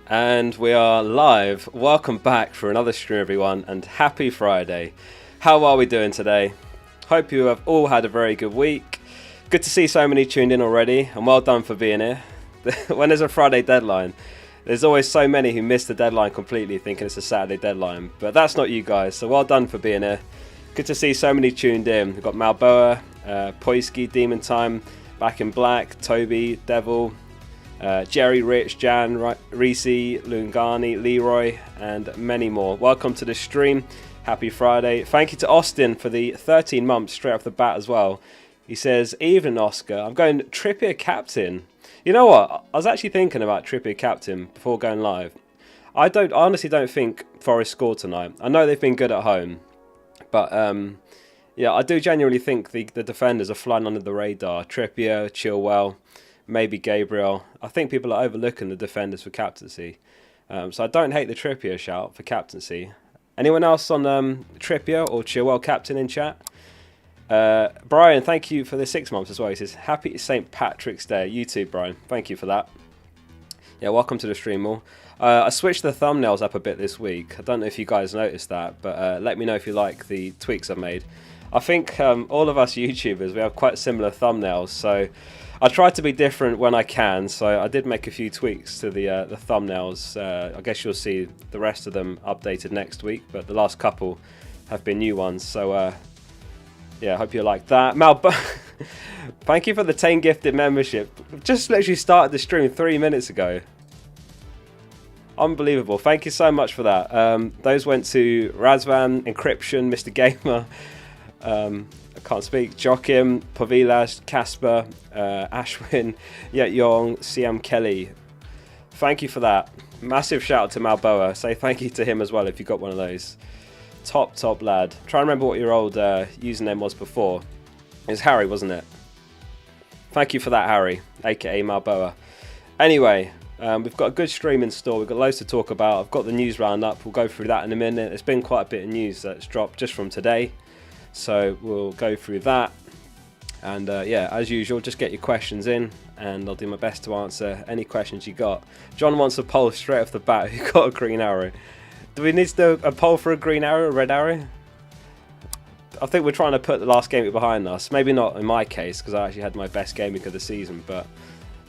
And we are live. Welcome back for another stream, everyone, and happy Friday. How are we doing today? Hope you have all had a very good week. Good to see so many tuned in already, and well done for being here. When there's a Friday deadline, there's always so many who miss the deadline completely, thinking it's a Saturday deadline. But that's not you guys, so well done for being here. Good to see so many tuned in. We've got Malboa, Poisky, Demon Time, Back in Black, Toby, Devil, Jerry, Rich, Jan, Reese, Lungani, Leroy, and many more. Welcome to the stream. Happy Friday. Thank you to Austin for the 13 months straight off the bat as well. He says, evening Oscar, I'm going Trippier captain. You know what? I was actually thinking about Trippier captain before going live. I honestly don't think Forest scored tonight. I know they've been good at home, but yeah, I do genuinely think the defenders are flying under the radar. Trippier, Chilwell, maybe Gabriel. I think people are overlooking the defenders for captaincy. So I don't hate the Trippier shout for captaincy. Anyone else on Trippier or Chilwell captain in chat? Brian, thank you for the 6 months as well. He says, happy St. Patrick's Day. You too, Brian. Thank you for that. Yeah, welcome to the stream all. I switched the thumbnails up a bit this week. I don't know if you guys noticed that, but let me know if you like the tweaks I've made. I think all of us YouTubers, we have quite similar thumbnails, so I try to be different when I can, so I did make a few tweaks to the thumbnails. I guess you'll see the rest of them updated next week, but the last couple have been new ones, so yeah, I hope you like that. Thank you for the 10 gifted membership. Just literally started the stream 3 minutes ago. Unbelievable. Thank you so much for that. Those went to Razvan, Encryption, Mr. Gamer, I can't speak, Joachim, Pavilas, Casper, Ashwin, Yet Yong, CM Kelly. Thank you for that. Massive shout out to Malboa. Say thank you to him as well if you got one of those. Top lad. Try and remember what your old username was before. It was Harry, wasn't it? Thank you for that, Harry, aka Malboa. Anyway, we've got a good stream in store. We've got loads to talk about. I've got the news roundup. We'll go through that in a minute. There's been quite a bit of news that's dropped just from today. So we'll go through that. And yeah, as usual, just get your questions in and I'll do my best to answer any questions you got. John wants a poll straight off the bat. Who got a green arrow? Do we need to do a poll for a green arrow, a red arrow? I think we're trying to put the last game behind us. Maybe not in my case, because I actually had my best game week of the season. But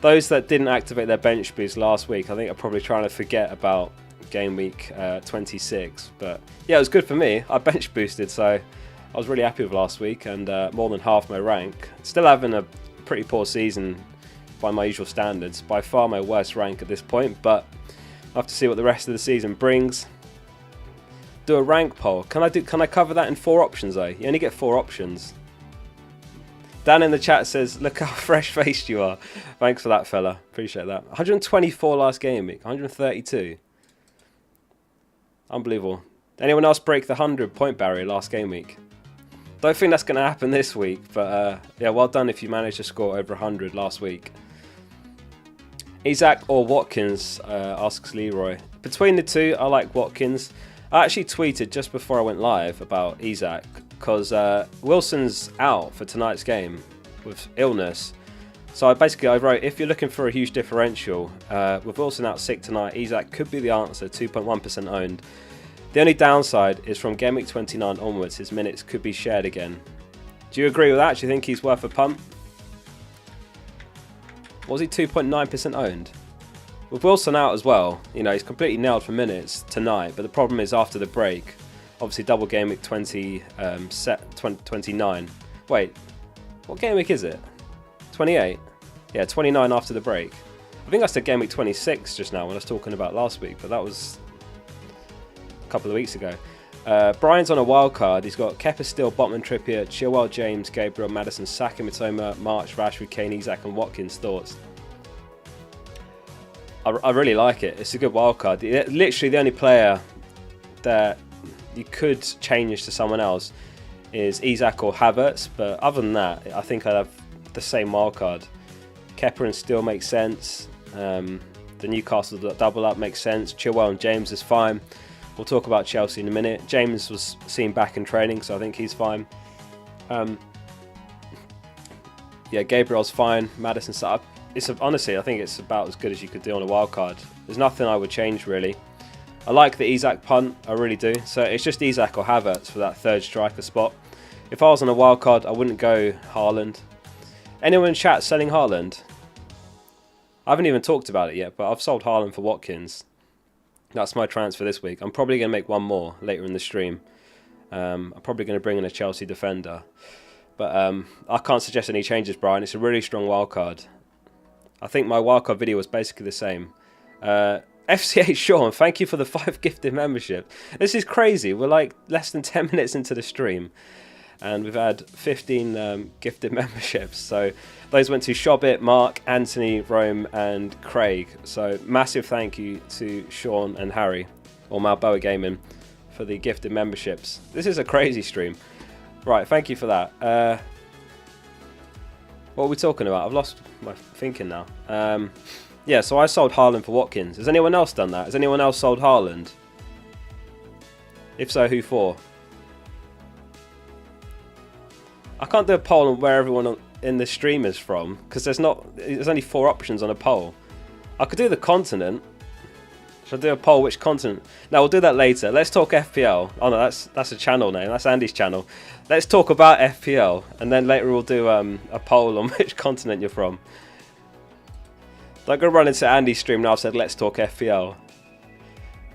those that didn't activate their bench boost last week, I think are probably trying to forget about game week 26. But yeah, it was good for me. I bench boosted, so I was really happy with last week and more than half my rank. Still having a pretty poor season by my usual standards. By far my worst rank at this point, but I'll have to see what the rest of the season brings. Do a rank poll. Can I cover that in 4 options though? You only get 4 options. Dan in the chat says, look how fresh-faced you are. Thanks for that, fella. Appreciate that. 124 last game week. 132. Unbelievable. Anyone else break the 100-point barrier last game week? Don't think that's going to happen this week, but yeah, well done if you managed to score over 100 last week. Isaac or Watkins, asks Leroy. Between the two, I like Watkins. I actually tweeted just before I went live about Isaac because Wilson's out for tonight's game with illness. So I wrote, if you're looking for a huge differential, with Wilson out sick tonight, Isaac could be the answer, 2.1% owned. The only downside is from Gameweek 29 onwards, his minutes could be shared again. Do you agree with that? Do you think he's worth a pump? Was he 2.9% owned? With Wilson out as well, you know, he's completely nailed for minutes tonight, but the problem is after the break, obviously double game week 29. Wait, what game week is it? 28? Yeah, 29 after the break. I think I said game week 26 just now when I was talking about last week, but that was a couple of weeks ago. Brian's on a wild card. He's got Kepa Steele, Botman, Trippier, Chilwell, James, Gabriel, Maddison, Saka, Mitoma, March, Rashford, Kane, Isaac and Watkins. Thoughts? I really like it. It's a good wild card. Literally the only player that you could change to someone else is Isaac or Havertz, but other than that, I think I'd have the same wild card. Kepa and Steele makes sense. The Newcastle double up makes sense. Chilwell and James is fine. We'll talk about Chelsea in a minute. James was seen back in training, so I think he's fine. Yeah, Gabriel's fine. Maddison, honestly, I think it's about as good as you could do on a wild card. There's nothing I would change really. I like the Isak punt, I really do. So it's just Isak or Havertz for that third striker spot. If I was on a wild card, I wouldn't go Haaland. Anyone in chat selling Haaland? I haven't even talked about it yet, but I've sold Haaland for Watkins. That's my transfer this week. I'm probably going to make one more later in the stream. I'm probably going to bring in a Chelsea defender. But I can't suggest any changes, Brian. It's a really strong wildcard. I think my wildcard video was basically the same. FCA Sean, thank you for the 5 gifted membership. This is crazy. We're like less than 10 minutes into the stream. And we've had 15 gifted memberships. So those went to Shobit, Mark, Anthony, Rome, and Craig. So massive thank you to Sean and Harry, or Malboa Gaming, for the gifted memberships. This is a crazy stream. Right, thank you for that. What are we talking about? I've lost my thinking now. Yeah, so I sold Haaland for Watkins. Has anyone else done that? Has anyone else sold Haaland? If so, who for? I can't do a poll on where everyone in the stream is from, because there's only 4 options on a poll. I could do the continent. Should I do a poll which continent? No, we'll do that later. Let's talk FPL. Oh no, that's a channel name. That's Andy's channel. Let's talk about FPL, and then later we'll do a poll on which continent you're from. Don't go run into Andy's stream now. I've said let's talk FPL.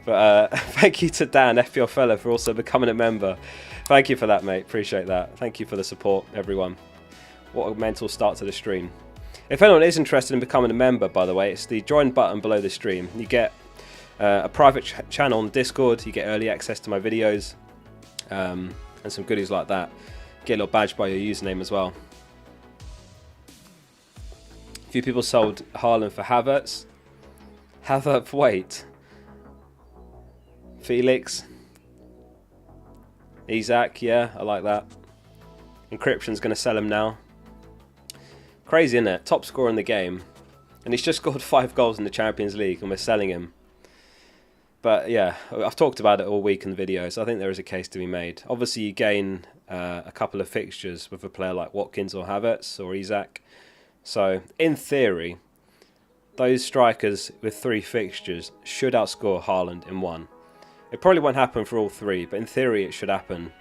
But thank you to Dan, FPL fella, for also becoming a member. Thank you for that, mate. Appreciate that. Thank you for the support, everyone. What a mental start to the stream. If anyone is interested in becoming a member, by the way, it's the join button below the stream. You get a private channel on Discord. You get early access to my videos and some goodies like that. Get a little badge by your username as well. A few people sold Haaland for Havertz. Havertz, wait. Felix. Isak, yeah, I like that. Encryption's going to sell him now. Crazy, isn't it? Top scorer in the game. And he's just scored 5 goals in the Champions League and we're selling him. But yeah, I've talked about it all week in the video, so I think there is a case to be made. Obviously, you gain a couple of fixtures with a player like Watkins or Havertz or Isak. So, in theory, those strikers with 3 fixtures should outscore Haaland in 1. It probably won't happen for all 3, but in theory it should happen.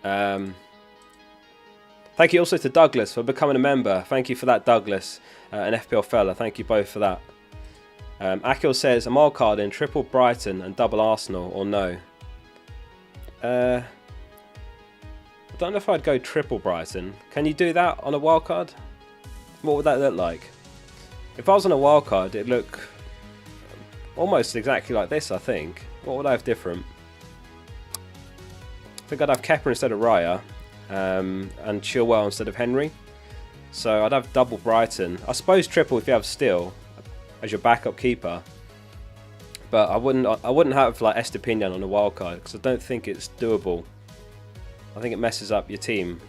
Thank you also to Douglas for becoming a member. Thank you for that, Douglas, and FPL fella. Thank you both for that. Akil says, a wild card in triple Brighton and double Arsenal, or no? I don't know if I'd go triple Brighton. Can you do that on a wild card? What would that look like? If I was on a wild card, it'd look almost exactly like this, I think. What would I have different? I think I'd have Kepa instead of Raya, and Chilwell instead of Henry. So I'd have double Brighton. I suppose triple if you have Steele as your backup keeper. But I wouldn't have like Estepinian on a wild card because I don't think it's doable. I think it messes up your team.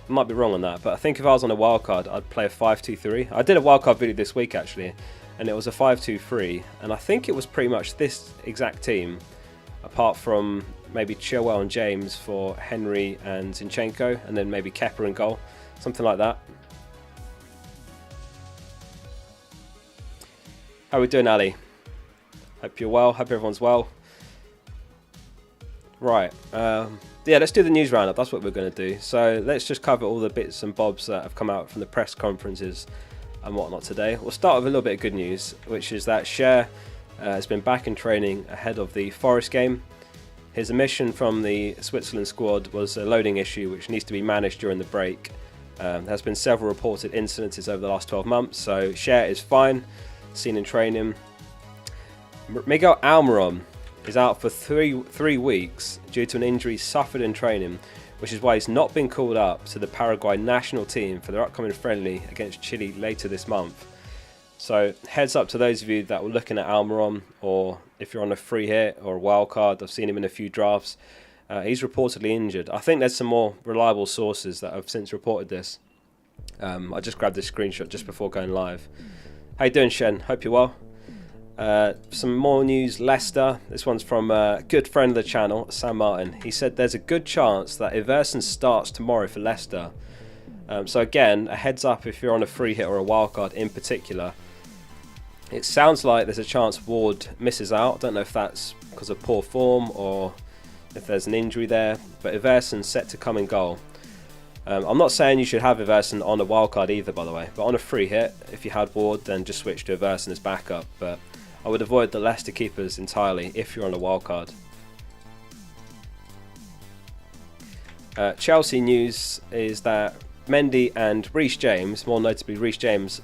I might be wrong on that, but I think if I was on a wild card, I'd play a 5-2-3. I did a wild card video this week actually, and it was a 5-2-3, and I think it was pretty much this exact team, apart from maybe Chilwell and James for Henry and Zinchenko, and then maybe Kepa in goal, something like that. How are we doing, Ali? Hope you're well. Hope everyone's well. Right. Yeah, let's do the news roundup. That's what we're going to do. So let's just cover all the bits and bobs that have come out from the press conferences and whatnot today. We'll start with a little bit of good news, which is that Cher has been back in training ahead of the Forest game. His omission from the Switzerland squad was a loading issue which needs to be managed during the break. There has been several reported incidences over the last 12 months, so Cher is fine, seen in training. Miguel Almiron is out for three weeks due to an injury suffered in training, which is why he's not been called up to the Paraguay national team for their upcoming friendly against Chile later this month. So heads up to those of you that were looking at Almiron, or if you're on a free hit or a wild card, I've seen him in a few drafts. He's reportedly injured. I think there's some more reliable sources that have since reported this. I just grabbed this screenshot just before going live. How you doing, Shen? Hope you're well. Some more news. Leicester. This one's from a good friend of the channel, Sam Martin. He said there's a good chance that Iversen starts tomorrow for Leicester. So again, a heads up if you're on a free hit or a wildcard in particular. It sounds like there's a chance Ward misses out. I don't know if that's because of poor form or if there's an injury there. But Iverson's set to come in goal. I'm not saying you should have Iverson on a wildcard either, by the way. But on a free hit, if you had Ward, then just switch to Iverson as backup. But I would avoid the Leicester keepers entirely if you're on a wildcard. Chelsea news is that Mendy and Reece James, more notably Reece James,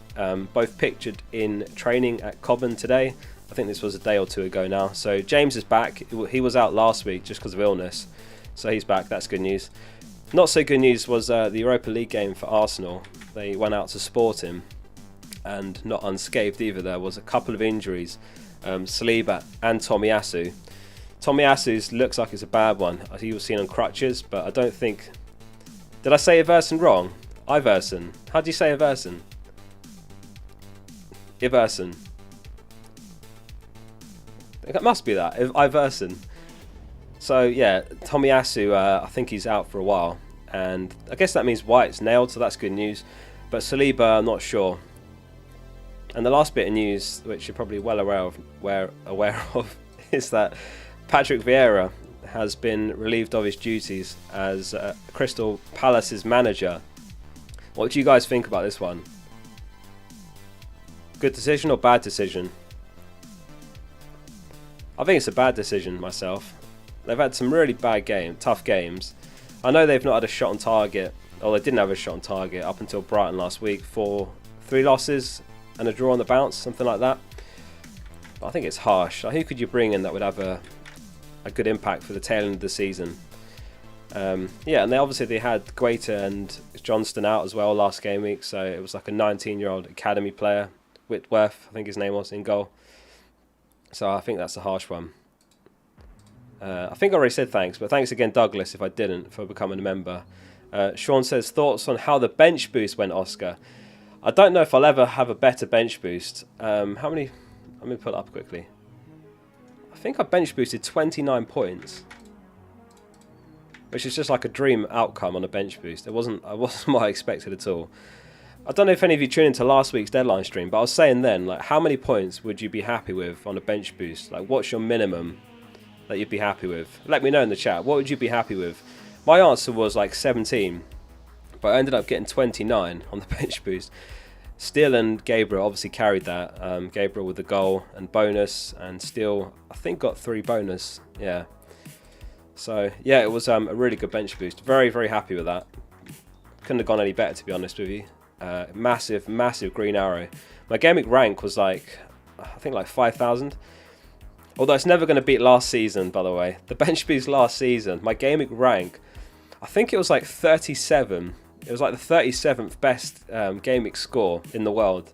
both pictured in training at Cobham today. I think this was a day or two ago now. So James is back. He was out last week just because of illness. So he's back. That's good news. Not so good news was the Europa League game for Arsenal. They went out to Sporting and not unscathed either. There was a couple of injuries. Saliba and Tomiyasu. Tomiyasu's looks like it's a bad one. He was seen on crutches, but I don't think... Did I say Iverson wrong? Iverson. How do you say Iverson? Iverson. It must be that. Iverson. So yeah, Tomiyasu, I think he's out for a while. And I guess that means White's nailed, so that's good news. But Saliba, I'm not sure. And the last bit of news, which you're probably well aware of, is that Patrick Vieira has been relieved of his duties as Crystal Palace's manager. What do you guys think about this one? Good decision or bad decision? I think it's a bad decision myself. They've had some really tough games. I know they've not had a shot on target, or they didn't have a shot on target up until Brighton last week for 3 losses and a draw on the bounce, something like that. But I think it's harsh. Who could you bring in that would have a good impact for the tail end of the season? Yeah, and they had Guaita and Johnston out as well last game week, so it was like a 19-year-old academy player, Whitworth, I think his name was, in goal. So I think that's a harsh one. I think I already said thanks, but thanks again, Douglas, if I didn't, for becoming a member. Sean says, thoughts on how the bench boost went, Oscar? I don't know if I'll ever have a better bench boost. How many? Let me pull it up quickly. I think I bench boosted 29 points, which is just like a dream outcome on a bench boost. It wasn't what I expected at all. I don't know if any of you tuned into last week's deadline stream, but I was saying then, like, how many points would you be happy with on a bench boost? Like, what's your minimum that you'd be happy with? Let me know in the chat. What would you be happy with? My answer was like 17, but I ended up getting 29 on the bench boost. Steele and Gabriel obviously carried that. Gabriel with the goal and bonus, and Steele, I think, got 3 bonus. Yeah. So, yeah, it was a really good bench boost. Very, very happy with that. Couldn't have gone any better, to be honest with you. Massive green arrow. My Gameweek rank was like, I think like 5,000. Although it's never going to beat last season, by the way. The bench boost last season, my Gameweek rank, I think it was like 37. It was like the 37th best Gameweek score in the world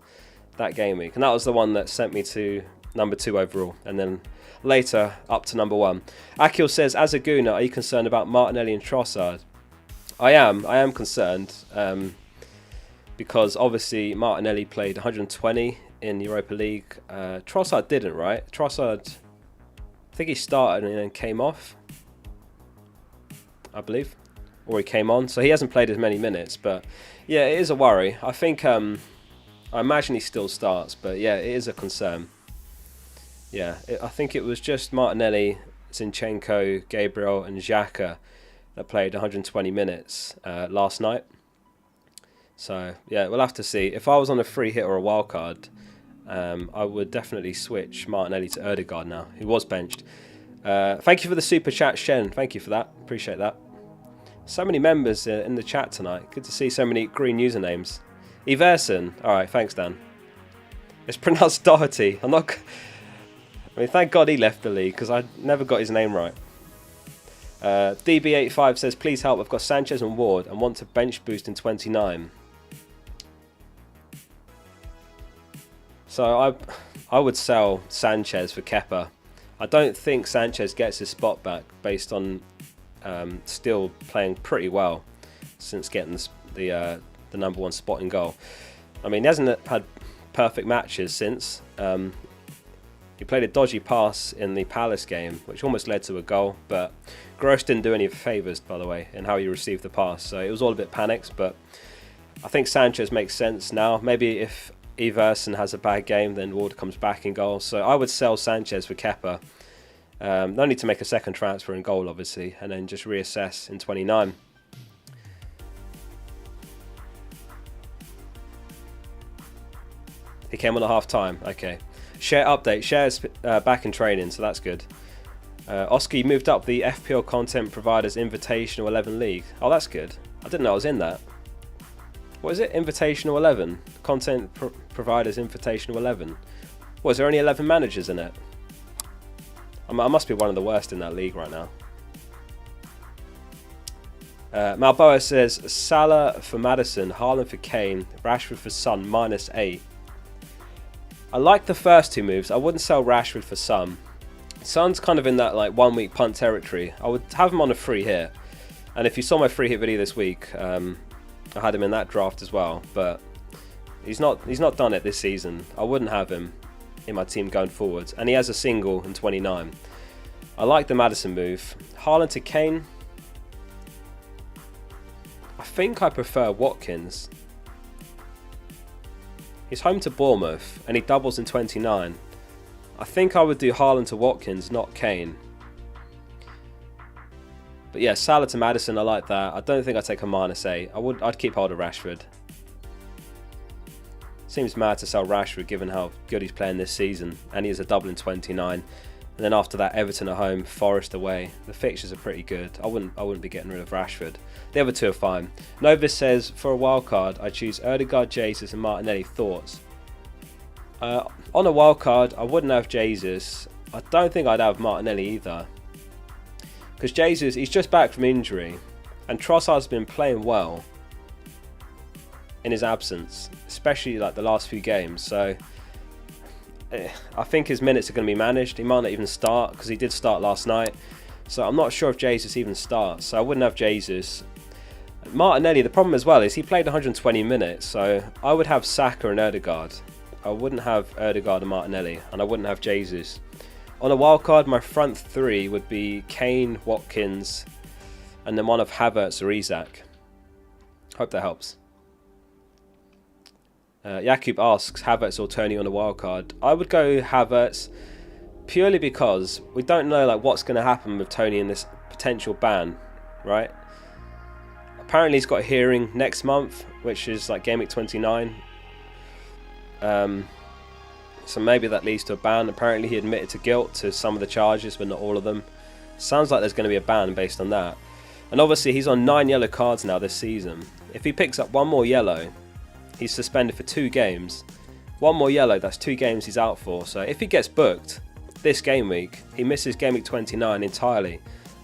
that Gameweek. And that was the one that sent me to number 2 overall. And then later up to number 1. Akil says, as a Gooner, are you concerned about Martinelli and Trossard? I am concerned. Because obviously Martinelli played 120 in Europa League. Trossard didn't, right? Trossard, I think he started and then came off, I believe. Or he came on. So he hasn't played as many minutes. But yeah, it is a worry. I think, I imagine he still starts. But yeah, it is a concern. Yeah, I think it was just Martinelli, Zinchenko, Gabriel and Xhaka that played 120 minutes last night. So, yeah, we'll have to see. If I was on a free hit or a wild card, I would definitely switch Martinelli to Ødegaard now, who was benched. Thank you for the super chat, Shen. Thank you for that. Appreciate that. So many members in the chat tonight. Good to see so many green usernames. Everson. All right, thanks, Dan. It's pronounced Doherty. Thank God he left the league, because I never got his name right. DB85 says, please help. I've got Sanchez and Ward and want to bench boost in 29. So I would sell Sanchez for Kepa. I don't think Sanchez gets his spot back based on still playing pretty well since getting the number 1 spot in goal. I mean, he hasn't had perfect matches since. He played a dodgy pass in the Palace game, which almost led to a goal, but Gross didn't do any favours, by the way, in how he received the pass. So it was all a bit panicked, but I think Sanchez makes sense now. Maybe if Everson has a bad game, then Ward comes back in goal. So I would sell Sanchez for Kepa. No need to make a second transfer in goal, obviously, and then just reassess in 29. He came on at half time. Okay. Share update. Share's back in training, so that's good. Oski moved up the FPL content providers Invitational 11 League. Oh, that's good. I didn't know I was in that. What is it? Invitational 11? Content providers Invitational 11. What, is there only 11 managers in it? I must be one of the worst in that league right now. Malboa says, Salah for Maddison, Haaland for Kane, Rashford for Son, -8. I like the first two moves. I wouldn't sell Rashford for Son. Son's kind of in that like 1 week punt territory. I would have him on a free hit. And if you saw my free hit video this week, I had him in that draft as well, but he's not done it this season. I wouldn't have him in my team going forwards, and he has a single in 29. I like the Maddison move. Haaland to Kane. I think I prefer Watkins. He's home to Bournemouth, and he doubles in 29. I think I would do Haaland to Watkins, not Kane. But yeah, Salah to Maddison, I like that. I don't think I'd take a -8. I'd keep hold of Rashford. Seems mad to sell Rashford given how good he's playing this season, and he has a double in 29. And then after that, Everton at home, Forest away. The fixtures are pretty good. I wouldn't be getting rid of Rashford. The other two are fine. Novus says, for a wild card, I choose Ødegaard, Jesus and Martinelli. Thoughts? On a wild card, I wouldn't have Jesus. I don't think I'd have Martinelli either. Because Jesus, he's just back from injury, and Trossard's been playing well in his absence, especially like the last few games. So I think his minutes are going to be managed. He might not even start, because he did start last night. So I'm not sure if Jesus even starts. So I wouldn't have Jesus. Martinelli, the problem as well is he played 120 minutes. So I would have Saka and Ødegaard. I wouldn't have Ødegaard and Martinelli, and I wouldn't have Jesus. On a wildcard, my front three would be Kane, Watkins, and then one of Havertz or Isak. Hope that helps. Jakub asks, Havertz or Tony on a wildcard. I would go Havertz purely because we don't know like what's going to happen with Tony in this potential ban, right? Apparently he's got a hearing next month, which is like Gameweek 29. So maybe that leads to a ban. Apparently he admitted to guilt to some of the charges, but not all of them. Sounds like there's going to be a ban based on that. And obviously he's on 9 yellow cards now this season. If he picks up one more yellow, he's suspended for 2 games. One more yellow, that's 2 games he's out for. So if he gets booked this game week, he misses game week 29 entirely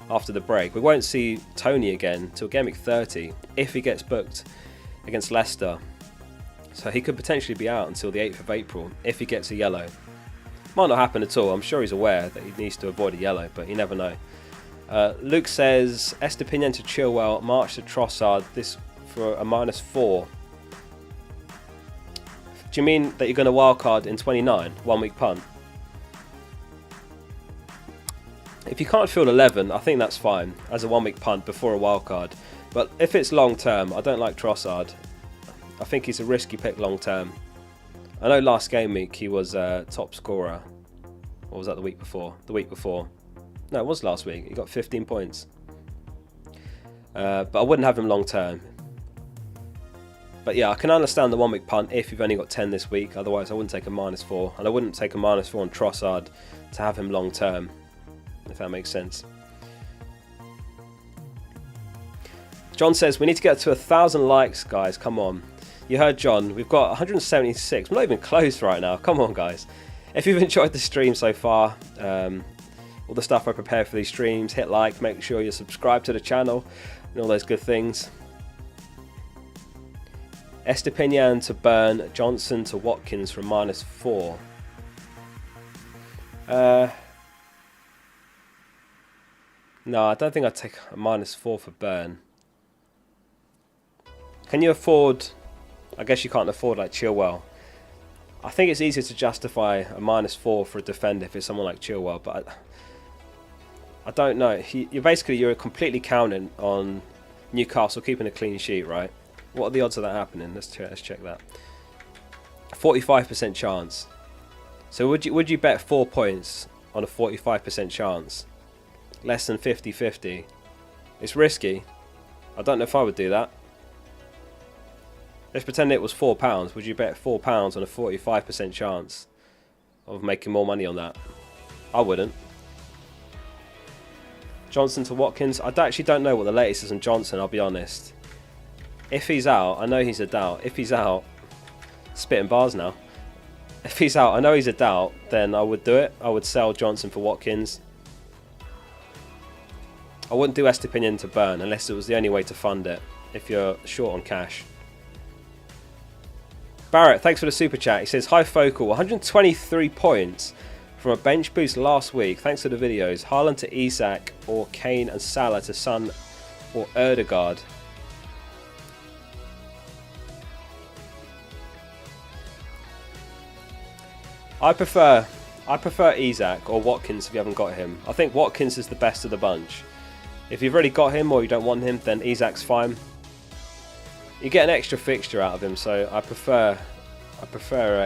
after the break. We won't see Tony again till game week 30 if he gets booked against Leicester. So he could potentially be out until the 8th of April if he gets a yellow. Might not happen at all. I'm sure he's aware that he needs to avoid a yellow, but you never know. Luke says, Estepinian to Chilwell, March to Trossard, this for a -4. Do you mean that you're going to wildcard in 29, 1 week punt? If you can't field 11, I think that's fine as a 1 week punt before a wildcard. But if it's long term, I don't like Trossard. I think he's a risky pick long term. I know last game week he was top scorer. Or was that the week before? The week before. No, it was last week. He got 15 points. But I wouldn't have him long term. But yeah, I can understand the 1 week punt if you've only got 10 this week. Otherwise, I wouldn't take a -4. And I wouldn't take a -4 on Trossard to have him long term. If that makes sense. John says, we need to get to 1,000 likes, guys. Come on. You heard John. We've got 176. We're not even close right now. Come on, guys. If you've enjoyed the stream so far, all the stuff I prepare for these streams, hit like, make sure you're subscribed to the channel, and all those good things. Estepinian to Burn, Johnson to Watkins from -4. No, I don't think I'd take a -4 for Burn. Can you afford... I guess you can't afford like Chilwell. I think it's easier to justify a -4 for a defender if it's someone like Chilwell, but I don't know. You're completely counting on Newcastle keeping a clean sheet, right? What are the odds of that happening? Let's check that. 45% chance. So would you bet 4 points on a 45% chance? Less than 50-50. It's risky. I don't know if I would do that. Let's pretend it was £4. Would you bet £4 on a 45% chance of making more money on that? I wouldn't. Johnson to Watkins. I actually don't know what the latest is on Johnson, I'll be honest. If he's out, I know he's a doubt. If he's out, spitting bars now. If he's out, I know he's a doubt, then I would do it. I would sell Johnson for Watkins. I wouldn't do Estepinian to burn unless it was the only way to fund it, if you're short on cash. Barrett, thanks for the super chat. He says, hi Focal, 123 points from a bench boost last week. Thanks for the videos. Haaland to Isak or Kane and Salah to Son or Erdegaard. I prefer Isak or Watkins if you haven't got him. I think Watkins is the best of the bunch. If you've already got him or you don't want him, then Isak's fine. You get an extra fixture out of him, so I prefer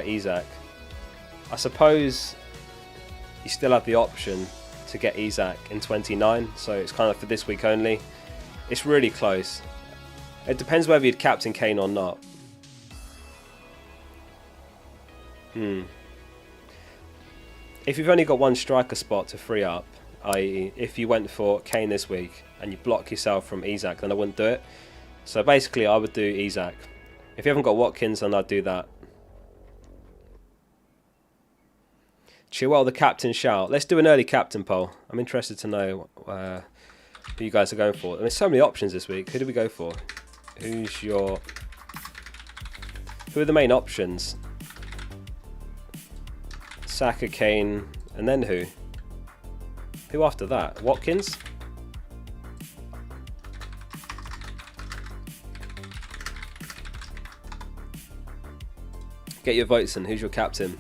Isak. I suppose you still have the option to get Isak in 29, so it's kind of for this week only. It's really close. It depends whether you'd captain Kane or not. If you've only got one striker spot to free up, i.e. if you went for Kane this week and you block yourself from Isak, then I wouldn't do it. So basically I would do Isak. If you haven't got Watkins, then I'd do that. Chilwell the captain shout. Let's do an early captain poll. I'm interested to know who you guys are going for. There's so many options this week. Who do we go for? Who are the main options? Saka, Kane, and then who? Who after that? Watkins? Get your votes in. Who's your captain?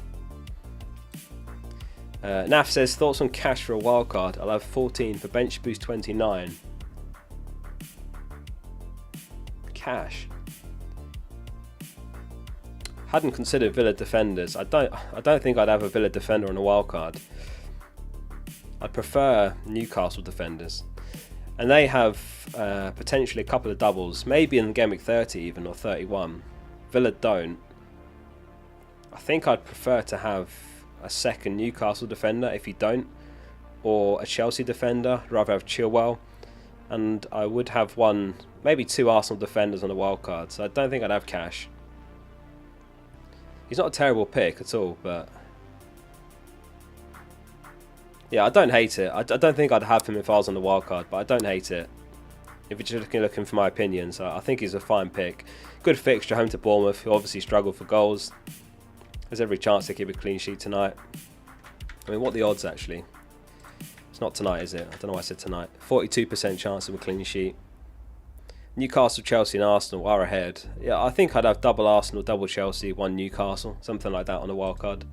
Naf says, thoughts on cash for a wildcard? I'll have 14 for bench boost 29. Cash. Hadn't considered Villa defenders. I don't think I'd have a Villa defender on a wildcard. I'd prefer Newcastle defenders. And they have potentially a couple of doubles. Maybe in Gameweek 30 even, or 31. Villa don't. I think I'd prefer to have a second Newcastle defender if you don't, or a Chelsea defender. I'd rather have Chilwell, and I would have one, maybe two Arsenal defenders on a wild card. So I don't think I'd have cash. He's not a terrible pick at all, but yeah, I don't hate it. I don't think I'd have him if I was on the wild card, but I don't hate it. If you're just looking for my opinions, I think he's a fine pick. Good fixture, home to Bournemouth, who obviously struggled for goals. There's every chance they keep a clean sheet tonight. I mean, what are the odds actually? It's not tonight, is it? I don't know why I said tonight. 42% chance of a clean sheet. Newcastle, Chelsea and Arsenal are ahead. Yeah, I think I'd have double Arsenal, double Chelsea, one Newcastle. Something like that on a wild card.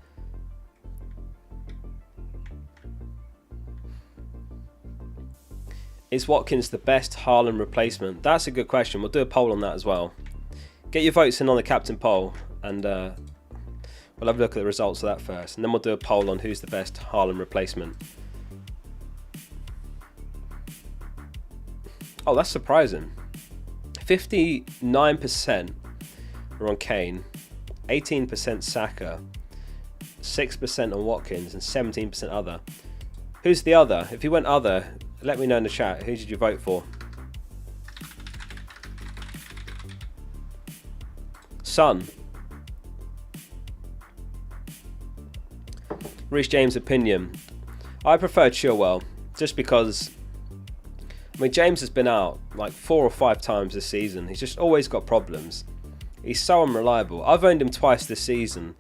Is Watkins the best Haaland replacement? That's a good question. We'll do a poll on that as well. Get your votes in on the captain poll, and we'll have a look at the results of that first, and then we'll do a poll on who's the best Haaland replacement. Oh, that's surprising. 59% are on Kane, 18% Saka, 6% on Watkins, and 17% other. Who's the other? If you went other, let me know in the chat. Who did you vote for? Son. Reece James' opinion. I prefer Chilwell, just because, I mean, James has been out like 4 or 5 times this season. He's just always got problems. He's so unreliable. I've owned him twice this season.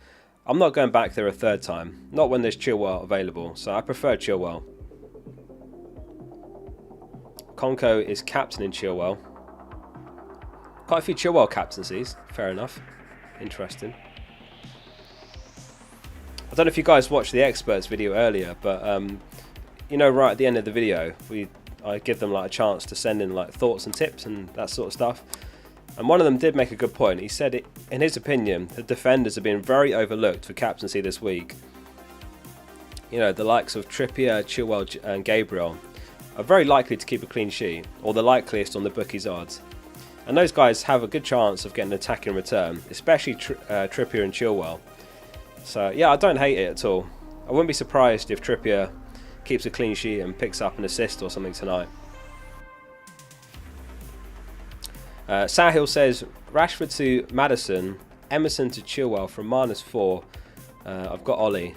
I'm not going back there a third time. Not when there's Chilwell available. So I prefer Chilwell. Conco is captaining Chilwell. Quite a few Chilwell captaincies. Fair enough. Interesting. I don't know if you guys watched the experts video earlier, but you know, right at the end of the video, I give them like a chance to send in like thoughts and tips and that sort of stuff. And one of them did make a good point. He said, in his opinion, the defenders have been very overlooked for captaincy this week. You know, the likes of Trippier, Chilwell and Gabriel are very likely to keep a clean sheet, or the likeliest on the bookies' odds. And those guys have a good chance of getting an attack in return, especially Trippier and Chilwell. So yeah, I don't hate it at all. I wouldn't be surprised if Trippier keeps a clean sheet and picks up an assist or something tonight. Sahil says, Rashford to Maddison, Emerson to Chilwell from -4. I've got Ollie.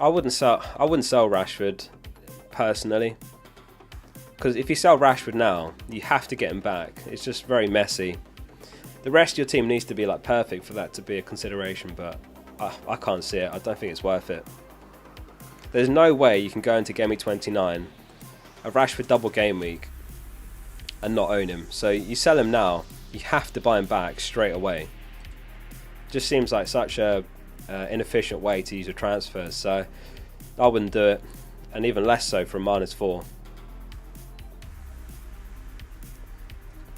I wouldn't sell Rashford personally, because if you sell Rashford now, you have to get him back. It's just very messy. The rest of your team needs to be like perfect for that to be a consideration, but I can't see it. I don't think it's worth it. There's no way you can go into Gameweek 29, a Rashford double game week, and not own him. So you sell him now, you have to buy him back straight away. Just seems like such a inefficient way to use your transfers, so I wouldn't do it, and even less so from -4.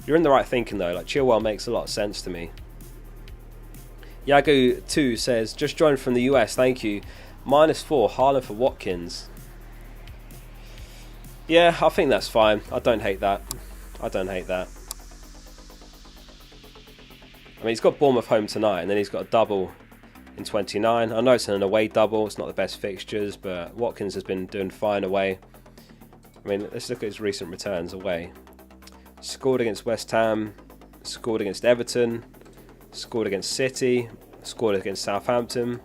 You're in the right thinking though, like Chilwell makes a lot of sense to me. Yago2 says, just joined from the US, thank you. -4, Haaland for Watkins. Yeah, I think that's fine. I don't hate that. I mean, he's got Bournemouth home tonight, and then he's got a double in 29. I know it's an away double, it's not the best fixtures, but Watkins has been doing fine away. I mean, let's look at his recent returns away. Scored against West Ham, scored against Everton, scored against City, scored against Southampton.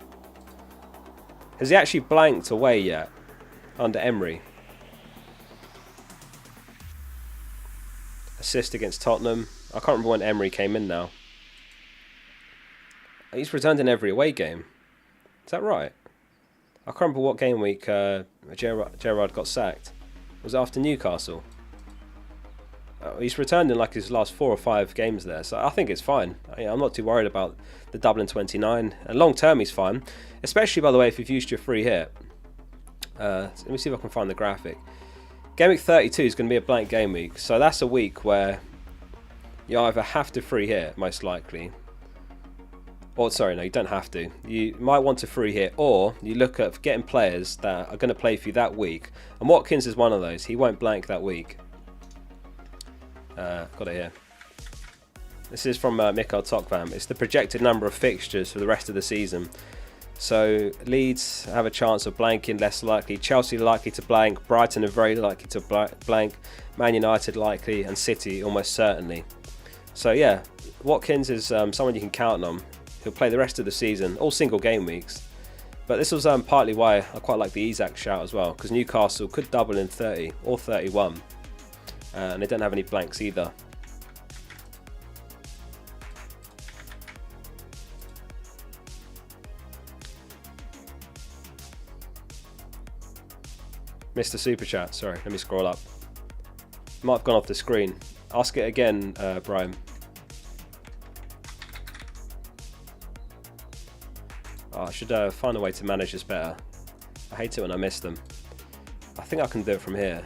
Has he actually blanked away yet under Emery? Assist against Tottenham. I can't remember when Emery came in now. He's returned in every away game. Is that right? I can't remember what game week Gerrard got sacked. Was it after Newcastle? He's returned in like his last 4 or 5 games there, so I think it's fine. I'm not too worried about the double in 29. And long term he's fine, especially by the way if you've used your free hit. Let me see if I can find the graphic. Game week 32 is going to be a blank game week, so that's a week where you either have to free hit, most likely. Or, sorry, no, you don't have to. You might want to free hit, or you look at getting players that are going to play for you that week. And Watkins is one of those. He won't blank that week. Got it here. This is from Mikhail Tokvam. It's the projected number of fixtures for the rest of the season. So Leeds have a chance of blanking, less likely. Chelsea likely to blank. Brighton are very likely to blank. Man United likely, and City almost certainly. So yeah, Watkins is someone you can count on. He'll play the rest of the season, all single game weeks. But this was partly why I quite like the Isak shout as well, because Newcastle could double in 30 or 31. And they don't have any blanks either. Mr. Super Chat, sorry, let me scroll up. Might have gone off the screen. Ask it again, Brian. Oh, I should find a way to manage this better. I hate it when I miss them. I think I can do it from here.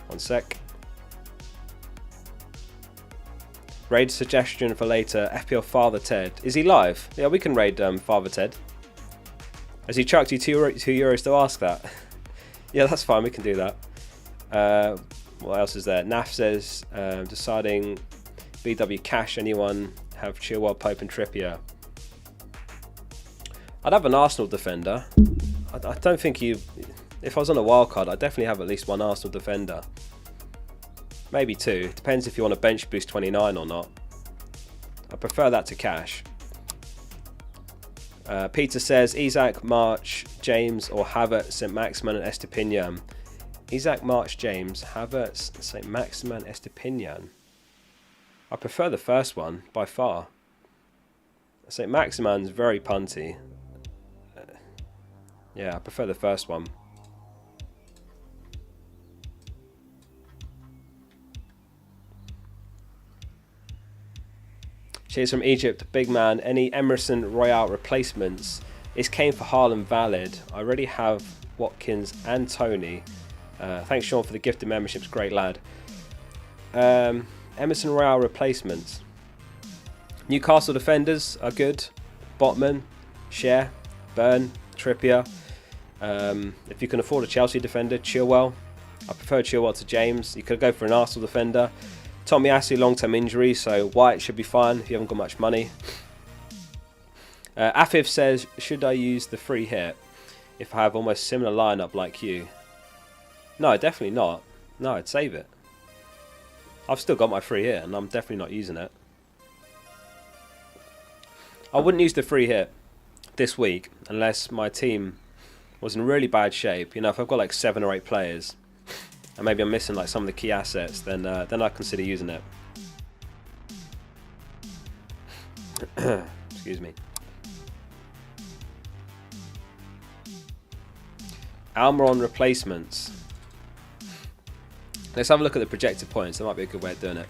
One sec. Raid suggestion for later. FPL Father Ted. Is he live? Yeah, we can raid Father Ted. Has he chucked you €2 to ask that? Yeah, that's fine. We can do that. What else is there? Naf says deciding BW cash. Anyone have Chilwell, Pope and Trippier? I'd have an Arsenal defender. I don't think you... If I was on a wild card, I'd definitely have at least one Arsenal defender. Maybe 2. Depends if you want to bench boost 29 or not. I prefer that to cash. Peter says Isak, March, James or Havertz, St. Maximin and Estepinian. Isak, March, James, Havertz, St. Maximin, Estepinian. I prefer the first one by far. St. Maximin's very punty. Yeah, I prefer the first one. Cheers from Egypt, big man. Any Emerson Royale replacements Is Kane for Haaland valid? I already have Watkins and Tony. Thanks, Sean, for the gifted memberships. Great lad. Emerson Royale replacements. Newcastle defenders are good. Botman, Cher, Burn, Trippier. If you can afford a Chelsea defender, Chilwell. I prefer Chilwell to James. You could go for an Arsenal defender. Tomiyasu, long-term injury, so White should be fine if you haven't got much money. Afif says, should I use the free hit if I have almost similar lineup like you? No, definitely not. No, I'd save it. I've still got my free hit and I'm definitely not using it. I wouldn't use the free hit this week unless my team was in really bad shape. You know, if I've got like 7 or 8 players and maybe I'm missing like some of the key assets, then I consider using it. Excuse me. Almiron replacements. Let's have a look at the projected points. That might be a good way of doing it.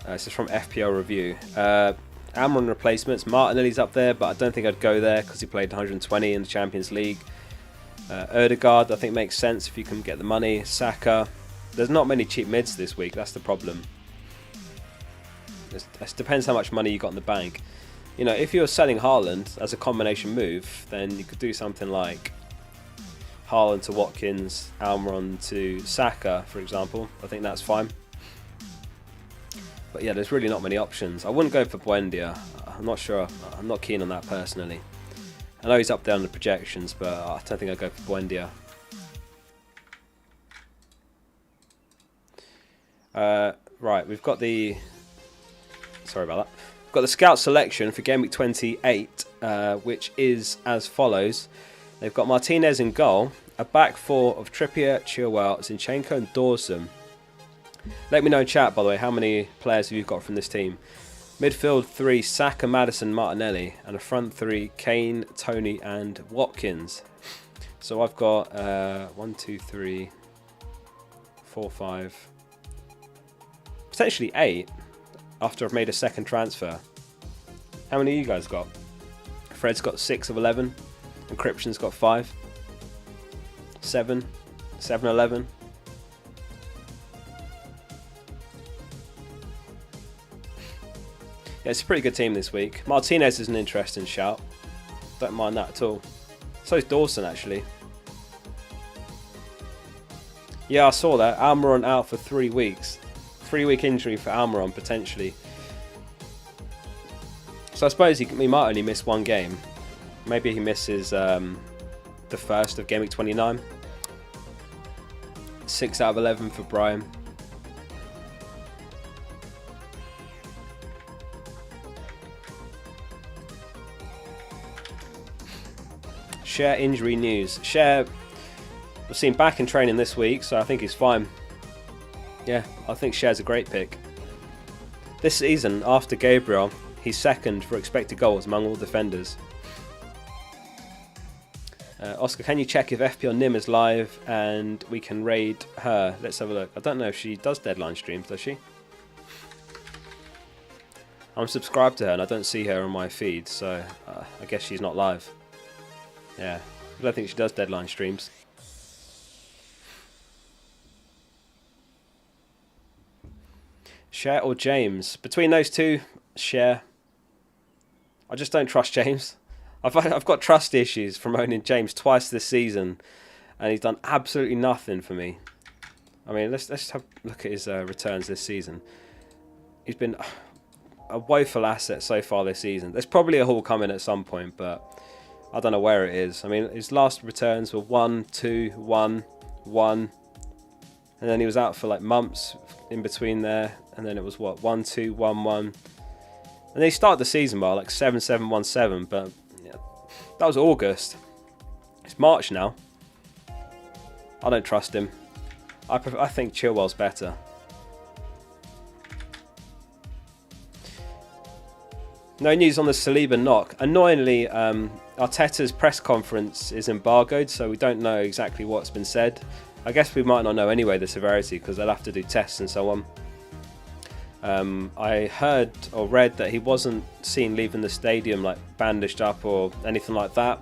This is from FPL Review. Almiron replacements. Martinelli's up there, but I don't think I'd go there because he played 120 in the Champions League. Ødegaard, I think, makes sense if you can get the money. Saka. There's not many cheap mids this week. That's the problem. It depends how much money you got in the bank. You know, if you're selling Haaland as a combination move, then you could do something like Haaland to Watkins, Almiron to Saka, for example. I think that's fine. But yeah, there's really not many options. I wouldn't go for Buendia. I'm not sure. I'm not keen on that personally. I know he's up there on the projections, but I don't think I'd go for Buendia. Right, we've got the... Sorry about that. We've got the scout selection for Gameweek 28, which is as follows. They've got Martinez in goal, a back 4 of Trippier, Chilwell, Zinchenko and Dawson. Let me know in chat, by the way, how many players have you got from this team. Midfield 3, Saka, Maddison, Martinelli, and a front 3, Kane, Tony and Watkins. So I've got 1, 2, 3, 4, 5, potentially 8 after I've made a second transfer. How many of you guys got? Fred's got 6 of 11. Encryption's got 5. 7. 7, 11. Yeah, it's a pretty good team this week. Martinez is an interesting shout. Don't mind that at all. So is Dawson, actually. Yeah, I saw that. Almiron out for 3 weeks. 3-week injury for Almiron, potentially. So I suppose he might only miss 1 game. Maybe he misses the first of Game Week 29. 6 out of 11 for Brian. Cher injury news. Cher was seen back in training this week, so I think he's fine. Yeah, I think Cher's a great pick. This season, after Gabriel, he's second for expected goals among all defenders. Oscar, can you check if FPL Nim is live and we can raid her? Let's have a look. I don't know if she does deadline streams, does she? I'm subscribed to her and I don't see her on my feed, so I guess she's not live. Yeah, I don't think she does deadline streams. Cher or James? Between those two, Cher. I just don't trust James. I've got trust issues from owning James twice this season, and he's done absolutely nothing for me. I mean, let's have a look at his returns this season. He's been a woeful asset so far this season. There's probably a haul coming at some point, but I don't know where it is. I mean, his last returns were 1, 2, 1, 1, and then he was out for like months in between there, and then it was what, 1, 2, 1, 1, and then he started the season by like 7, 7, 1, 7, but yeah, that was August. It's March now. I don't trust him. I think Chilwell's better. No news on the Saliba knock. Annoyingly, Arteta's press conference is embargoed, so we don't know exactly what's been said. I guess we might not know anyway the severity because they'll have to do tests and so on. I heard or read that he wasn't seen leaving the stadium like bandaged up or anything like that,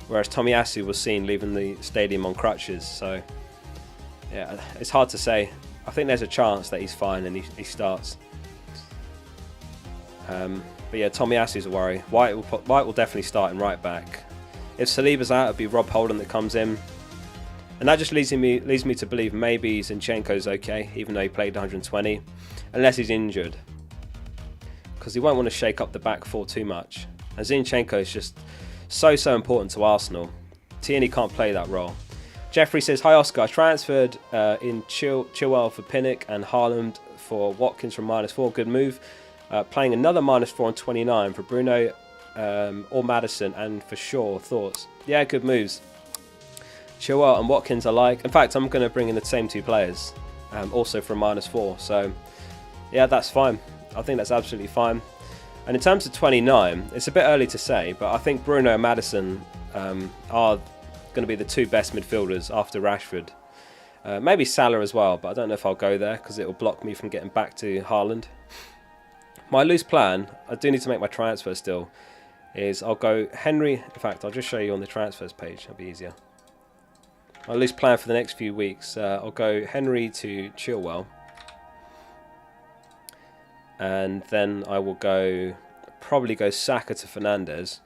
whereas Tomiyasu was seen leaving the stadium on crutches. So yeah, it's hard to say. I think there's a chance that he's fine and he starts. But yeah, Tomiyasu's a worry. White will definitely start in right back. If Saliba's out, it'll be Rob Holding that comes in. And that just leads me to believe maybe Zinchenko's okay, even though he played 120, unless he's injured. Because he won't want to shake up the back four too much. And Zinchenko is just so important to Arsenal. Tierney can't play that role. Jeffrey says, hi Oscar, I transferred in Chilwell for Pinnock and Haaland for Watkins from -4, good move. Playing another -4 on 29 for Bruno or Maddison and for Shaw, thoughts? Yeah, good moves. Chilwell and Watkins I like. In fact, I'm going to bring in the same two players, also for a -4. So, yeah, that's fine. I think that's absolutely fine. And in terms of 29, it's a bit early to say, but I think Bruno and Maddison are going to be the two best midfielders after Rashford. Maybe Salah as well, but I don't know if I'll go there because it will block me from getting back to Haaland. My loose plan, I do need to make my transfer still, is I'll go Henry. In fact, I'll just show you on the transfers page. That'll be easier. My loose plan for the next few weeks, I'll go Henry to Chilwell. And then I will probably go Saka to Fernandes.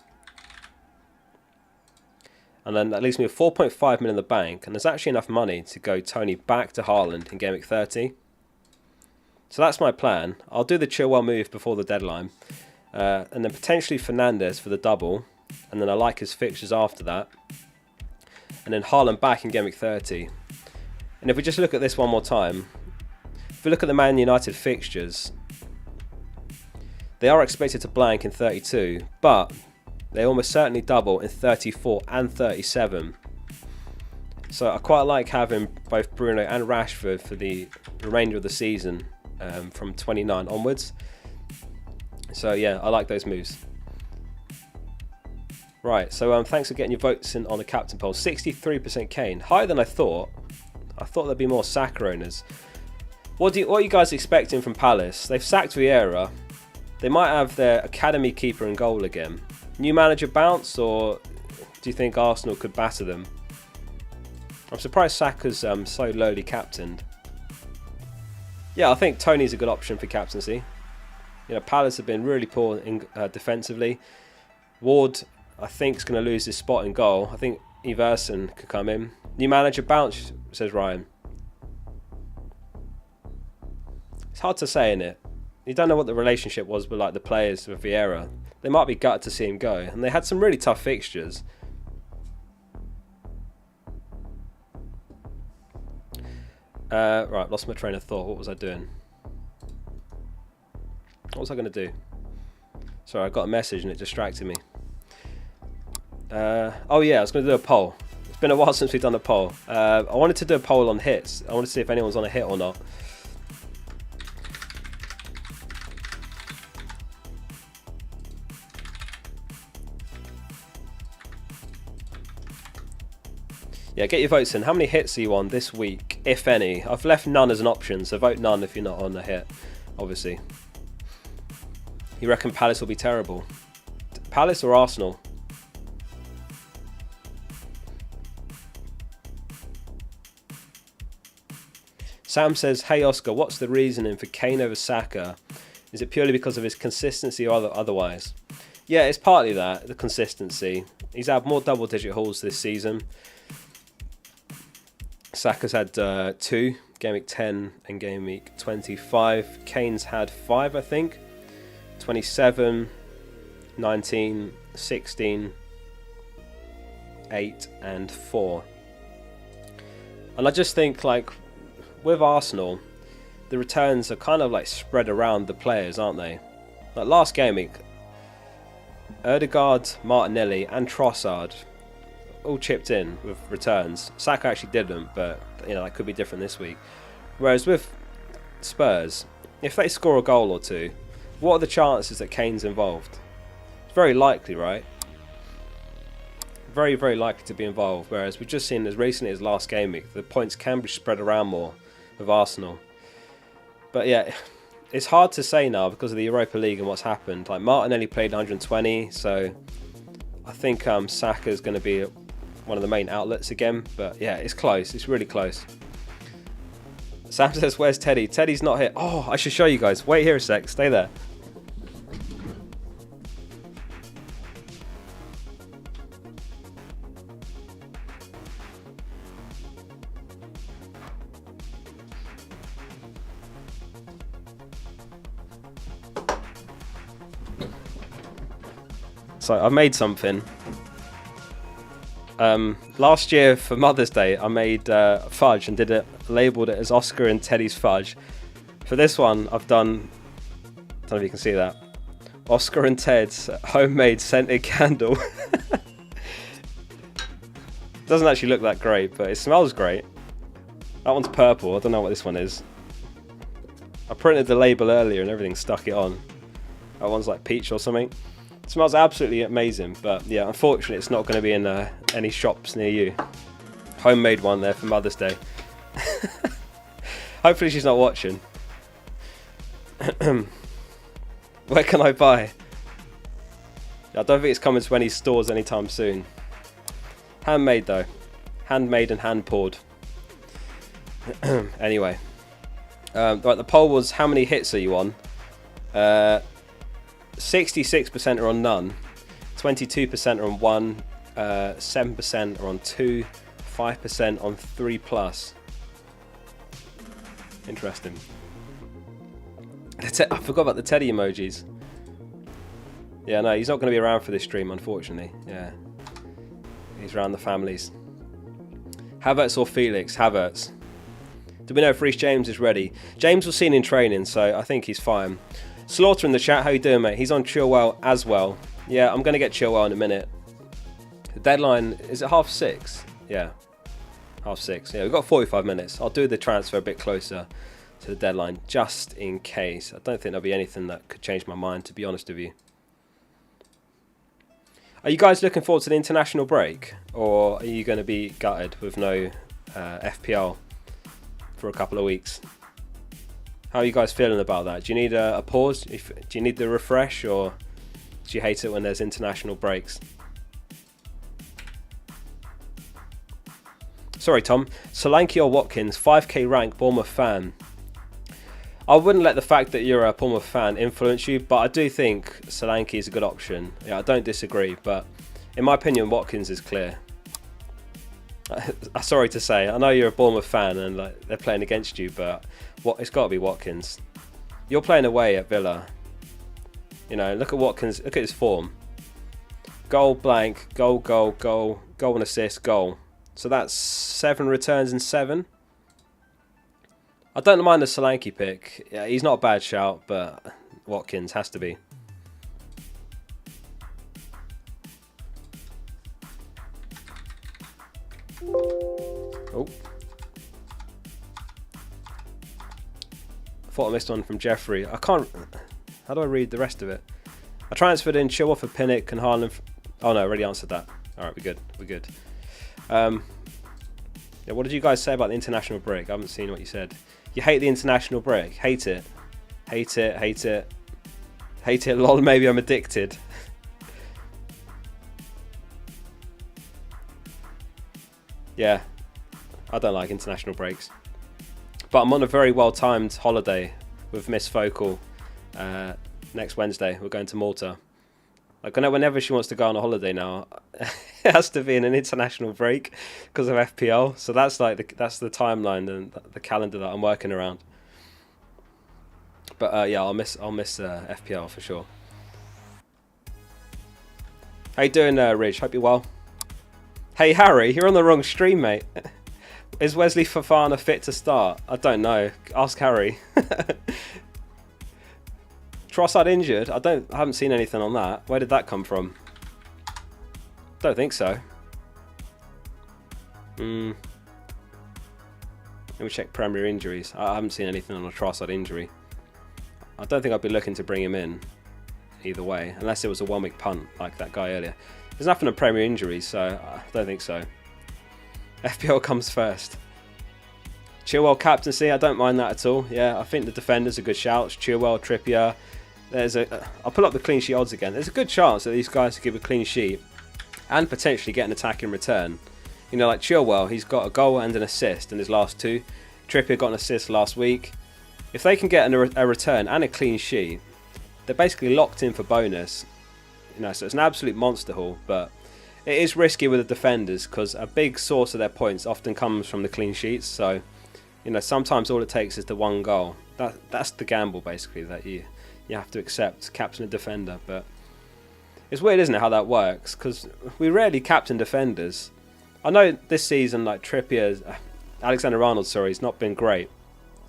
And then that leaves me with 4.5 million in the bank. And there's actually enough money to go Tony back to Haaland in Gameweek 30. So that's my plan. I'll do the Chilwell move before the deadline. And then potentially Fernandes for the double. And then I like his fixtures after that. And then Haaland back in Gameweek 30. And if we just look at this one more time. If we look at the Man United fixtures. They are expected to blank in 32. But they almost certainly double in 34 and 37. So I quite like having both Bruno and Rashford for the remainder of the season. From 29 onwards. So yeah, I like those moves. Right, so thanks for getting your votes in on the captain poll. 63% Kane, higher than I thought. I thought there'd be more Saka owners. What are you guys expecting from Palace? They've sacked Vieira. They might have their academy keeper in goal again. New manager bounce, or do you think Arsenal could batter them? I'm surprised Saka's so lowly captained. Yeah, I think Tony's a good option for captaincy. You know, Palace have been really poor defensively. Ward, I think, is going to lose his spot in goal. I think Everson could come in. New manager bounce, says Ryan. It's hard to say, innit? You don't know what the relationship was with like the players with Vieira. They might be gutted to see him go, and they had some really tough fixtures. Right, lost my train of thought. What was I doing? What was I going to do? Sorry, I got a message and it distracted me. Oh yeah, I was going to do a poll. It's been a while since we've done a poll. I wanted to do a poll on hits. I wanted to see if anyone's on a hit or not. Yeah, get your votes in. How many hits are you on this week, if any? I've left none as an option, so vote none if you're not on a hit, obviously. You reckon Palace will be terrible? Palace or Arsenal? Sam says, hey Oscar, what's the reasoning for Kane over Saka? Is it purely because of his consistency or otherwise? Yeah, it's partly that, the consistency. He's had more double-digit hauls this season. Saka's had 2, Game Week 10 and Game Week 25. Kane's had 5, I think. 27, 19, 16, 8 and 4. And I just think, like, with Arsenal, the returns are kind of like spread around the players, aren't they? Like last game week, Ødegaard, Martinelli and Trossard all chipped in with returns. Saka actually didn't, but you know that could be different this week. Whereas with Spurs, if they score a goal or two, what are the chances that Kane's involved? It's very likely, right? Very, very likely to be involved. Whereas we've just seen as recently as last game week, the points can be spread around more with Arsenal. But yeah, it's hard to say now because of the Europa League and what's happened. Like Martinelli played 120, so I think Saka's going to be one of the main outlets again. But yeah, it's close. It's really close. Sam says, "Where's Teddy?" Teddy's not here. Oh, I should show you guys. Wait here a sec. Stay there. So I made something. Last year for Mother's Day, I made fudge and labelled it as Oscar and Teddy's fudge. For this one, I've done, I don't know if you can see that, Oscar and Ted's homemade scented candle. Doesn't actually look that great, but it smells great. That one's purple. I don't know what this one is. I printed the label earlier and everything stuck it on. That one's like peach or something. It smells absolutely amazing, but yeah, unfortunately it's not going to be in any shops near you. Homemade one there for Mother's Day. Hopefully she's not watching. Where can I buy? I don't think it's coming to any stores anytime soon. Handmade though. Handmade and hand poured. Anyway. Right, the poll was how many hits are you on? 66% are on none, 22% are on 1, 7% are on 2, 5% on 3+. Interesting. I forgot about the Teddy emojis. Yeah, no, he's not going to be around for this stream, unfortunately. Yeah, he's around the families. Havertz or Felix? Havertz. Do we know if Reece James is ready? James was seen in training, so I think he's fine. Slaughter in the chat, how you doing, mate? He's on Chilwell as well. Yeah, I'm going to get Chilwell in a minute. The deadline, is it 6:30? Yeah, 6:30. Yeah, we've got 45 minutes. I'll do the transfer a bit closer to the deadline, just in case. I don't think there'll be anything that could change my mind, to be honest with you. Are you guys looking forward to the international break? Or are you going to be gutted with no FPL for a couple of weeks? How are you guys feeling about that? Do you need a pause? Do you need the refresh, or do you hate it when there's international breaks? Sorry, Tom. Solanke or Watkins, 5k rank, Bournemouth fan. I wouldn't let the fact that you're a Bournemouth fan influence you, but I do think Solanke is a good option. Yeah, I don't disagree, but in my opinion, Watkins is clear. Sorry to say, I know you're a Bournemouth fan and like they're playing against you, but it's got to be Watkins. You're playing away at Villa. You know, look at Watkins. Look at his form. Goal, blank, goal, goal, goal, goal and assist, goal. So that's 7 returns in 7. I don't mind the Solanke pick. Yeah, he's not a bad shout, but Watkins has to be. Oh. I thought I missed one from Jeffrey. I can't... How do I read the rest of it? I transferred in Chilwell for Pinnock and Haaland... Oh no, I already answered that. Alright, we're good. We're good. Yeah, what did you guys say about the international break? I haven't seen what you said. You hate the international break. Hate it. Hate it. Hate it. Hate it. Lol, maybe I'm addicted. Yeah. I don't like international breaks. But I'm on a very well-timed holiday with Miss Focal next Wednesday. We're going to Malta. Like, I know whenever she wants to go on a holiday now, it has to be in an international break because of FPL. So that's like that's the timeline and the calendar that I'm working around. But yeah, I'll miss FPL for sure. How you doing, Ridge? Hope you're well. Hey Harry, you're on the wrong stream, mate. Is Wesley Fofana fit to start? I don't know. Ask Harry. Trossard injured? I haven't seen anything on that. Where did that come from? Don't think so. Let me check Premier injuries. I haven't seen anything on a Trossard injury. I don't think I'd be looking to bring him in either way, unless it was a 1 week punt like that guy earlier. There's nothing on Premier injuries, so I don't think so. FPL comes first. Chilwell captaincy, I don't mind that at all. Yeah, I think the defenders are good shouts. Chilwell, Trippier. I'll pull up the clean sheet odds again. There's a good chance that these guys will give a clean sheet and potentially get an attack in return. You know, like Chilwell, he's got a goal and an assist in his last 2. Trippier got an assist last week. If they can get a return and a clean sheet, they're basically locked in for bonus. You know, so it's an absolute monster haul, but it is risky with the defenders because a big source of their points often comes from the clean sheets. So, you know, sometimes all it takes is the 1 goal. That's the gamble basically that you have to accept, captain a defender. But it's weird, isn't it, how that works? Because we rarely captain defenders. I know this season, like Alexander-Arnold, he's not been great.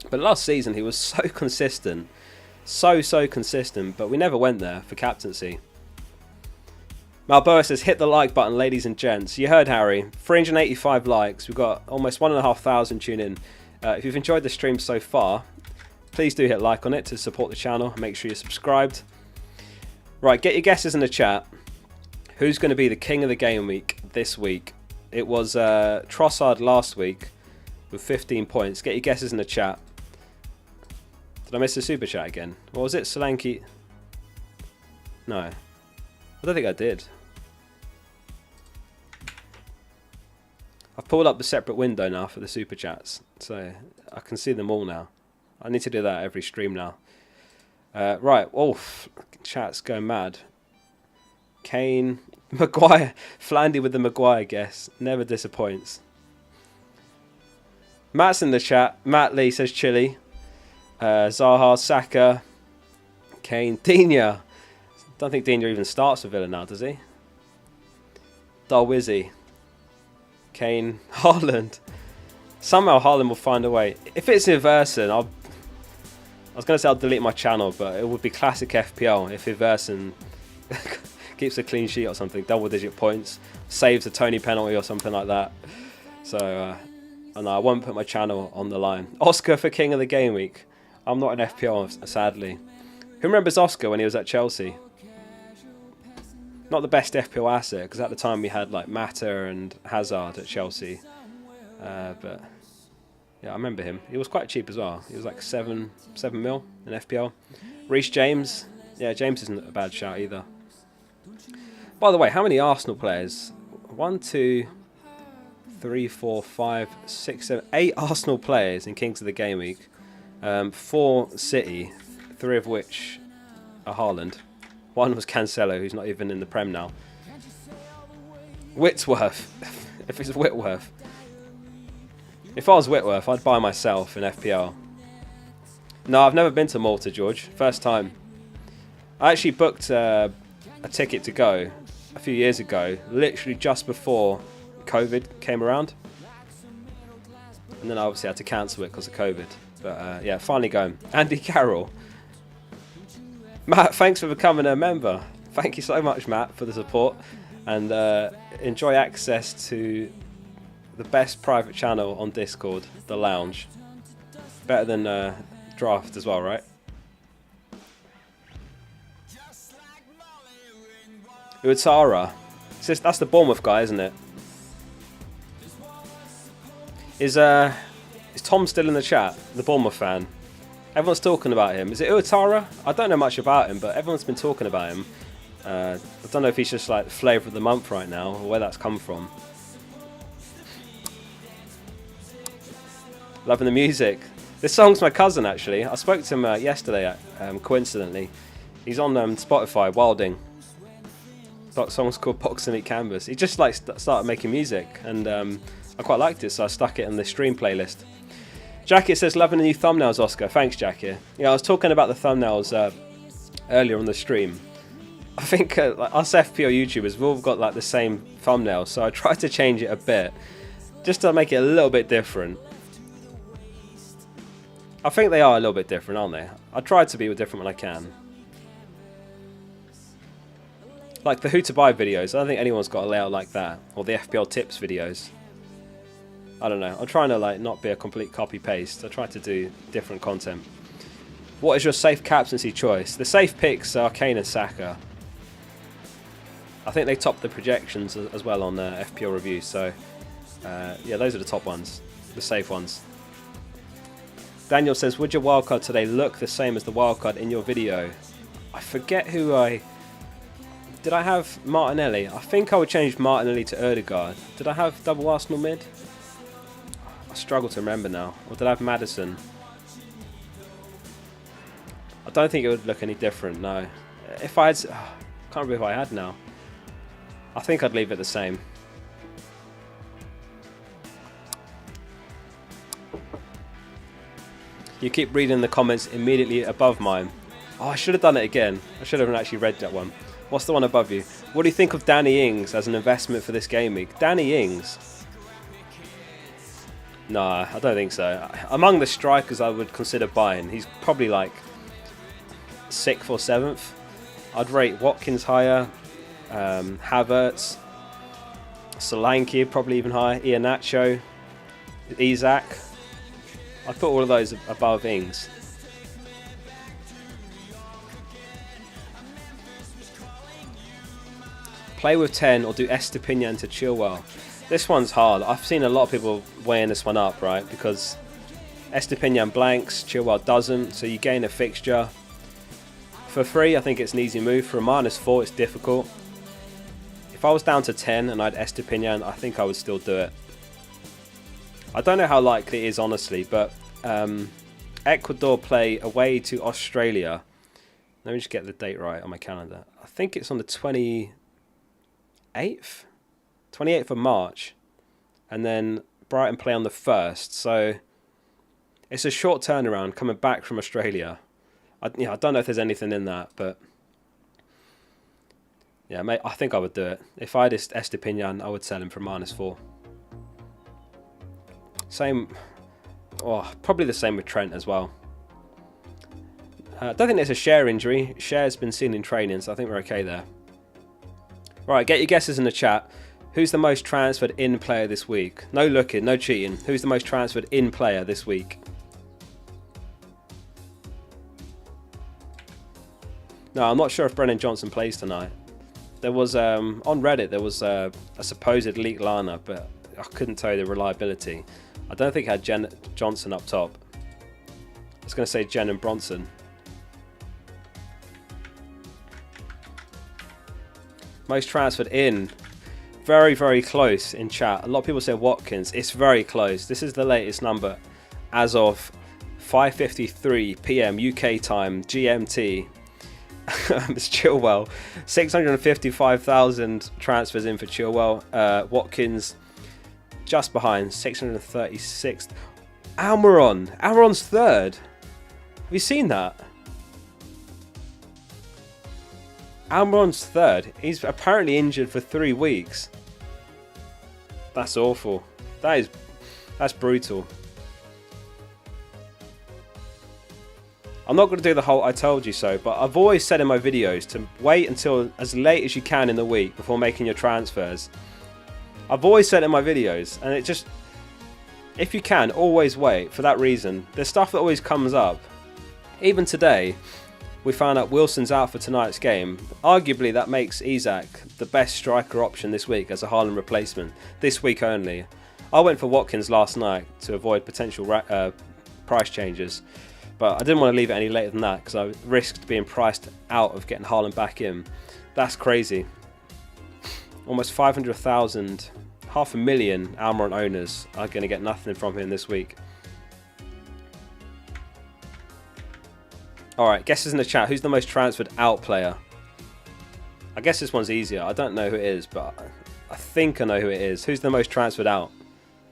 But last season he was so consistent. So consistent, but we never went there for captaincy. Malboa says, hit the like button, ladies and gents. You heard Harry, 385 likes. We've got almost 1,500 tune in. If you've enjoyed the stream so far, please do hit like on it to support the channel. Make sure you're subscribed. Right, get your guesses in the chat. Who's going to be the king of the game week this week? It was Trossard last week with 15 points. Get your guesses in the chat. Did I miss the super chat again? What was it? Solanke? No. I don't think I did. I've pulled up the separate window now for the super chats, so I can see them all now. I need to do that every stream now. Right, chat's going mad. Kane, Maguire, Flandy with the Maguire guess, never disappoints. Matt's in the chat. Matt Lee says Chile. Zaha, Saka, Kane, Digne. Don't think Digne even starts for Villa now, does he? Darwizzy, Kane, Haaland. Somehow Haaland will find a way. If it's Iversen, I was going to say I'll delete my channel, but it would be classic FPL if Iversen keeps a clean sheet or something, double-digit points, saves a Tony penalty or something like that. So, I won't put my channel on the line. Oscar for King of the Game Week. I'm not an FPL, sadly. Who remembers Oscar when he was at Chelsea? Not the best FPL asset, because at the time we had like Mata and Hazard at Chelsea. But yeah, I remember him. He was quite cheap as well. He was like 7 mil in FPL. Reece James. Yeah, James isn't a bad shout either. By the way, how many Arsenal players? 1, 2, 3, 4, 5, 6, 7, 8 Arsenal players in Kings of the Game Week. 4 City, 3 of which are Haaland. 1 was Cancelo, who's not even in the Prem now. Whitworth. If it's Whitworth. If I was Whitworth, I'd buy myself in FPL. No, I've never been to Malta, George. First time. I actually booked a ticket to go a few years ago, literally just before COVID came around. And then I obviously had to cancel it because of COVID. But yeah, finally going. Andy Carroll. Matt, thanks for becoming a member. Thank you so much, Matt, for the support. And enjoy access to the best private channel on Discord, The Lounge. Better than Draft as well, right? Uatara. That's the Bournemouth guy, isn't it? Is Tom still in the chat? The Bournemouth fan. Everyone's talking about him. Is it Uatara? I don't know much about him, but everyone's been talking about him. I don't know if he's just like the flavour of the month right now, or where that's come from. Loving the music. This song's my cousin, actually. I spoke to him yesterday, coincidentally. He's on Spotify, Wilding. That song's called Box and Meet Canvas. He just like started making music, and I quite liked it, so I stuck it in the stream playlist. Jacket says, loving the new thumbnails, Oscar. Thanks, Jacket. Yeah, I was talking about the thumbnails earlier on the stream. I think like us FPL YouTubers, we've all got like the same thumbnail, so I tried to change it a bit, just to make it a little bit different. I think they are a little bit different, aren't they? I try to be different when I can. Like the who to buy videos, I don't think anyone's got a layout like that, or the FPL tips videos. I don't know. I'm trying to like not be a complete copy paste. I try to do different content. What is your safe captaincy choice? The safe picks are Kane and Saka. I think they topped the projections as well on FPL review. So yeah, those are the top ones, the safe ones. Daniel says, would your wildcard today look the same as the wildcard in your video? I forget who I... Did I have Martinelli? I think I would change Martinelli to Ødegaard. Did I have double Arsenal mid? I struggle to remember now. Or did I have Maddison? I don't think it would look any different, no. If I had... I can't remember if I had now. I think I'd leave it the same. You keep reading the comments immediately above mine. Oh, I should have done it again. I should have actually read that one. What's the one above you? What do you think of Danny Ings as an investment for this game week? Danny Ings? Nah, I don't think so. Among the strikers I would consider buying, he's probably like 6th or 7th. I'd rate Watkins higher, Havertz, Solanke probably even higher, Iheanacho, Isak. I'd put all of those above Ings. Play with 10 or do Estepinian to Chilwell. This one's hard. I've seen a lot of people weighing this one up, right? Because Estepinian blanks, Chilwell doesn't, so you gain a fixture. For 3, I think it's an easy move. For a -4, it's difficult. If I was down to 10 and I had Estepinian, I think I would still do it. I don't know how likely it is, honestly, but Ecuador play away to Australia. Let me just get the date right on my calendar. I think it's on the 28th of March, and then Brighton play on the 1st, so it's a short turnaround coming back from Australia. I don't know if there's anything in that, but yeah, mate, I think I would do it. If I had Estepinian, I would sell him for -4. Same, probably the same with Trent as well. I don't think there's a Share injury. Share's been seen in training, so I think we're okay there. Right, get your guesses in the chat. Who's the most transferred in player this week? No looking, no cheating. Who's the most transferred in player this week? No, I'm not sure if Brennan Johnson plays tonight. There was, on Reddit, there was a supposed leaked lineup, but I couldn't tell you the reliability. I don't think it had Johnson up top. I was going to say Jen and Bronson. Most transferred in. Very, very close in chat. A lot of people say Watkins. It's very close. This is the latest number as of 5:53 p.m. UK time, GMT. It's Chilwell. 655,000 transfers in for Chilwell. Watkins just behind, 636. Almiron's 3rd. Have you seen that? Almiron's 3rd. He's apparently injured for 3 weeks. That's awful. That's brutal. I'm not going to do the whole I told you so, but I've always said in my videos to wait until as late as you can in the week before making your transfers. I've always said it in my videos, and it just, if you can, always wait for that reason. There's stuff that always comes up. Even today, we found out Wilson's out for tonight's game. Arguably, that makes Isak the best striker option this week as a Haaland replacement. This week only. I went for Watkins last night to avoid potential price changes. But I didn't want to leave it any later than that because I risked being priced out of getting Haaland back in. That's crazy. Almost 500,000, 500,000 Almiron owners are going to get nothing from him this week. Alright, guesses in the chat. Who's the most transferred out player? I guess this one's easier. I don't know who it is, but I think I know who it is. Who's the most transferred out?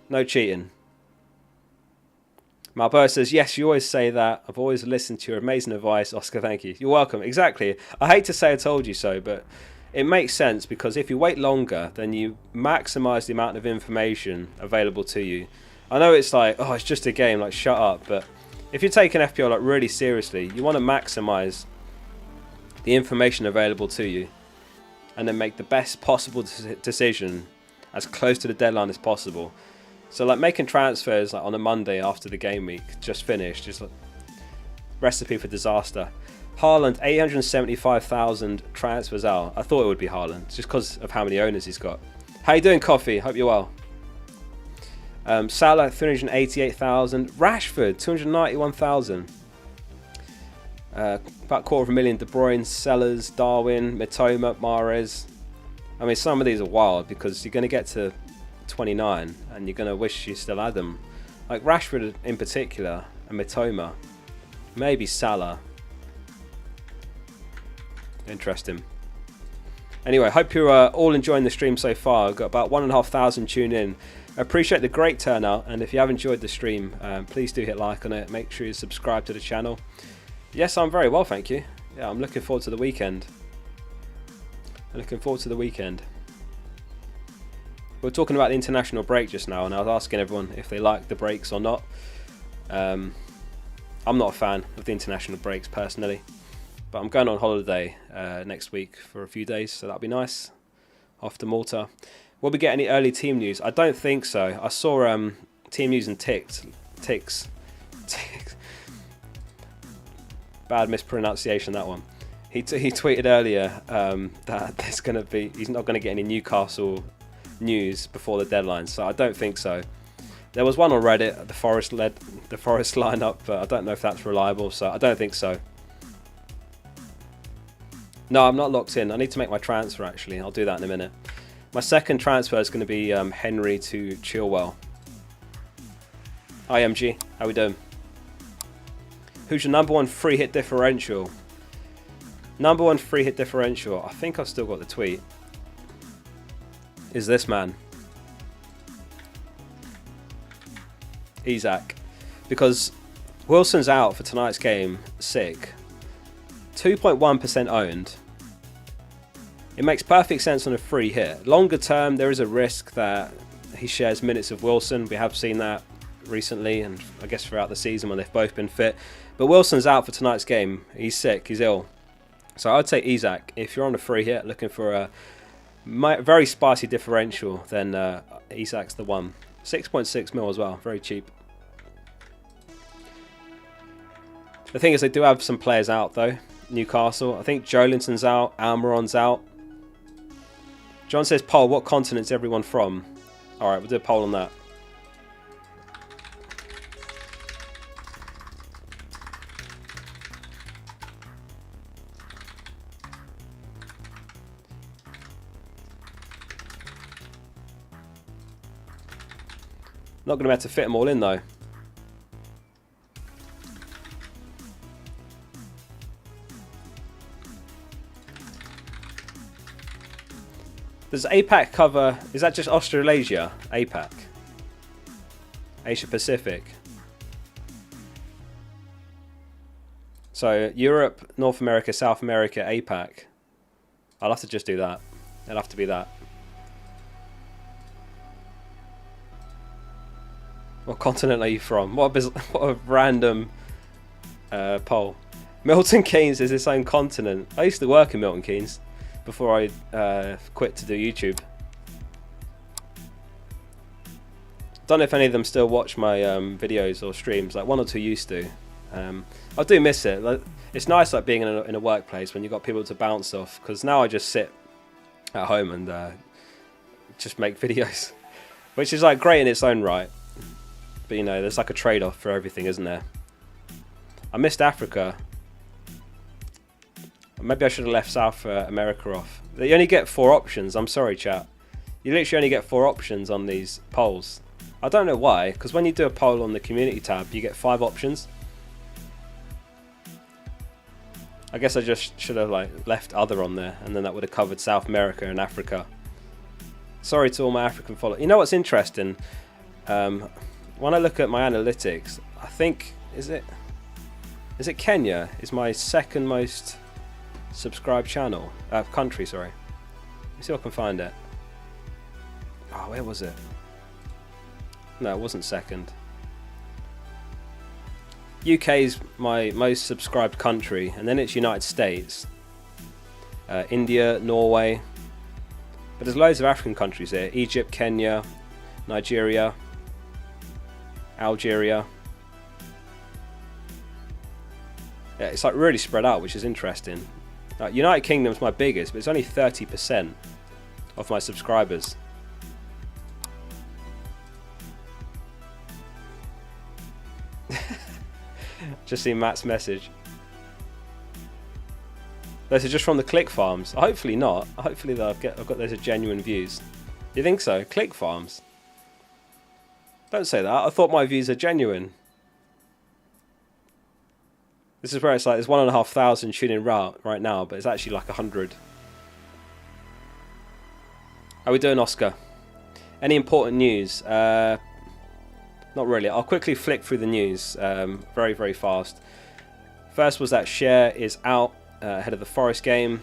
No cheating. Malbo says, yes, you always say that. I've always listened to your amazing advice. Oscar, thank you. You're welcome. Exactly. I hate to say I told you so, but it makes sense because if you wait longer, then you maximise the amount of information available to you. I know it's like, oh, it's just a game, like shut up. But if you're taking FPL like really seriously, you want to maximise the information available to you and then make the best possible decision as close to the deadline as possible. So like making transfers like on a Monday after the game week just finished, just like recipe for disaster. Haaland, 875,000 transfers out. I thought it would be Haaland just because of how many owners he's got. How you doing, Coffee? Hope you're well. Salah 388,000. Rashford 291,000. About 250,000 De Bruyne, Sellers, Darwin, Mitoma, Mahrez. I mean, some of these are wild because you're going to get to 29 and you're going to wish you still had them. Like Rashford in particular and Mitoma. Maybe Salah. Interesting. Anyway, hope you're all enjoying the stream so far. I've got about 1,500 tuned in. I appreciate the great turnout, and if you have enjoyed the stream, please do hit like on it. Make sure you subscribe to the channel. Yes, I'm very well, thank you. Yeah, I'm looking forward to the weekend. We're talking about the international break just now, and I was asking everyone if they like the breaks or not. I'm not a fan of the international breaks personally, but I'm going on holiday next week for a few days, so that'll be nice. Off to Malta. Will we get any early team news? I don't think so. I saw team news and ticks. Bad mispronunciation, that one. He tweeted earlier that he's not going to get any Newcastle news before the deadline, so I don't think so. There was one on Reddit, the Forest lineup, but I don't know if that's reliable, so I don't think so. No, I'm not locked in. I need to make my transfer actually. I'll do that in a minute. My second transfer is going to be Henry to Chilwell. Hi MG, how we doing? Who's your number one free hit differential? Number one free hit differential, I think I've still got the tweet, is this man. Isak. Because Wilson's out for tonight's game, sick. 2.1% owned. It makes perfect sense on a free hit. Longer term, there is a risk that he shares minutes of Wilson. We have seen that recently, and I guess throughout the season when they've both been fit. But Wilson's out for tonight's game. He's sick, he's ill. So I'd say Isak. If you're on a free hit looking for a very spicy differential, then Isak's the one. 6.6 mil as well, very cheap. The thing is, they do have some players out though. Newcastle. I think Jolinton's out, Almiron's out. John says, poll, what continent's everyone from? Alright, we'll do a poll on that. Not going to be able to fit them all in though. Does APAC cover, is that just Australasia? APAC? Asia Pacific? So Europe, North America, South America, APAC. I'll have to just do that. It'll have to be that. What continent are you from? What a random poll. Milton Keynes is its own continent. I used to work in Milton Keynes before I quit to do YouTube. Don't know if any of them still watch my videos or streams. Like one or two used to. I do miss it. Like, it's nice like being in a workplace when you've got people to bounce off. Because now I just sit at home and just make videos, which is like great in its own right. But you know, there's like a trade-off for everything, isn't there? I missed Africa. Maybe I should have left South America off. You only get 4 options. I'm sorry, chat. You literally only get 4 options on these polls. I don't know why, because when you do a poll on the community tab, you get 5 options. I guess I just should have like left other on there, and then that would have covered South America and Africa. Sorry to all my African followers. You know what's interesting? When I look at my analytics, I think is it Kenya is my second most subscribed channel country. Sorry, let me see if I can find it. Oh, where was it? No, it wasn't second. UK is my most subscribed country, and then it's United States, India, Norway. But there's loads of African countries here: Egypt, Kenya, Nigeria, Algeria. Yeah, it's like really spread out, which is interesting. United Kingdom's my biggest, but it's only 30% of my subscribers. Just seen Matt's message. Those are just from the click farms. Hopefully not. Hopefully I've got those are genuine views. You think so? Click farms? Don't say that. I thought my views are genuine. This is where it's like there's 1,500 tuning right now, but it's actually like 100. How are we doing, Oscar? Any important news? Not really. I'll quickly flick through the news very, very fast. First was that Cher is out ahead of the Forest game.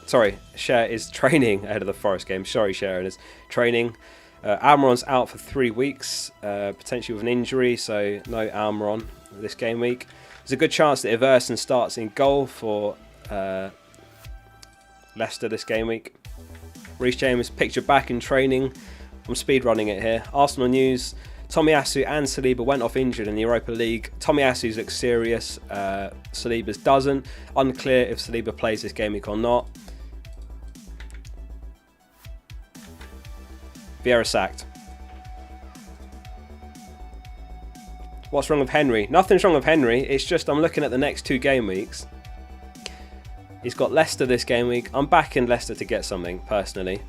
Sorry, Cher is training ahead of the Forest game. Sorry, Cher is training. Almiron's out for 3 weeks, potentially with an injury, so no Almiron this game week. There's a good chance that Everson starts in goal for Leicester this game week. Reece James pictured back in training. I'm speedrunning it here. Arsenal news. Tomiyasu and Saliba went off injured in the Europa League. Tomiyasu's looks serious. Saliba's doesn't. Unclear if Saliba plays this game week or not. Vieira sacked. What's wrong with Henry? Nothing's wrong with Henry. It's just I'm looking at the next 2 game weeks. He's got Leicester this game week. I'm backing Leicester to get something, personally.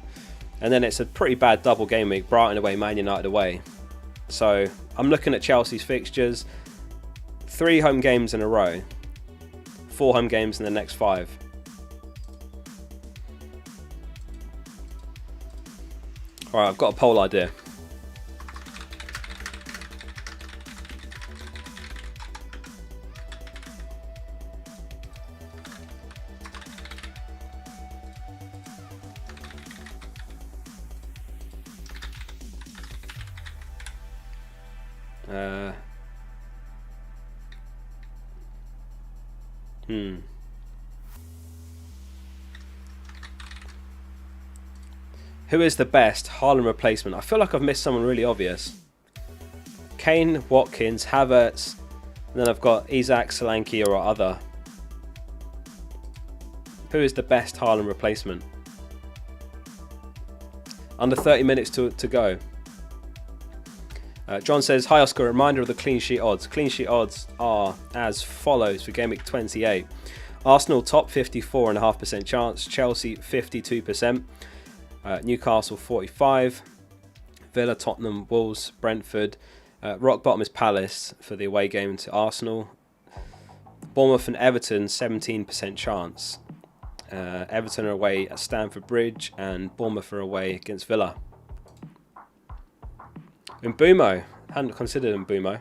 And then it's a pretty bad double game week. Brighton away, Man United away. So I'm looking at Chelsea's fixtures. 3 home games in a row. 4 home games in the next 5. Alright, I've got a poll idea. Who is the best Haaland replacement? I feel like I've missed someone really obvious. Kane, Watkins, Havertz, and then I've got Isak, Solanke or other. Who is the best Haaland replacement? Under 30 minutes to go. John says, hi Oscar, reminder of the clean sheet odds. Clean sheet odds are as follows for Game Week 28. Arsenal top 54.5% chance, Chelsea 52%, Newcastle 45%, Villa, Tottenham, Wolves, Brentford. Rock bottom is Palace for the away game to Arsenal. Bournemouth and Everton 17% chance. Everton are away at Stamford Bridge and Bournemouth are away against Villa. Mbumo. Hadn't considered Mbumo.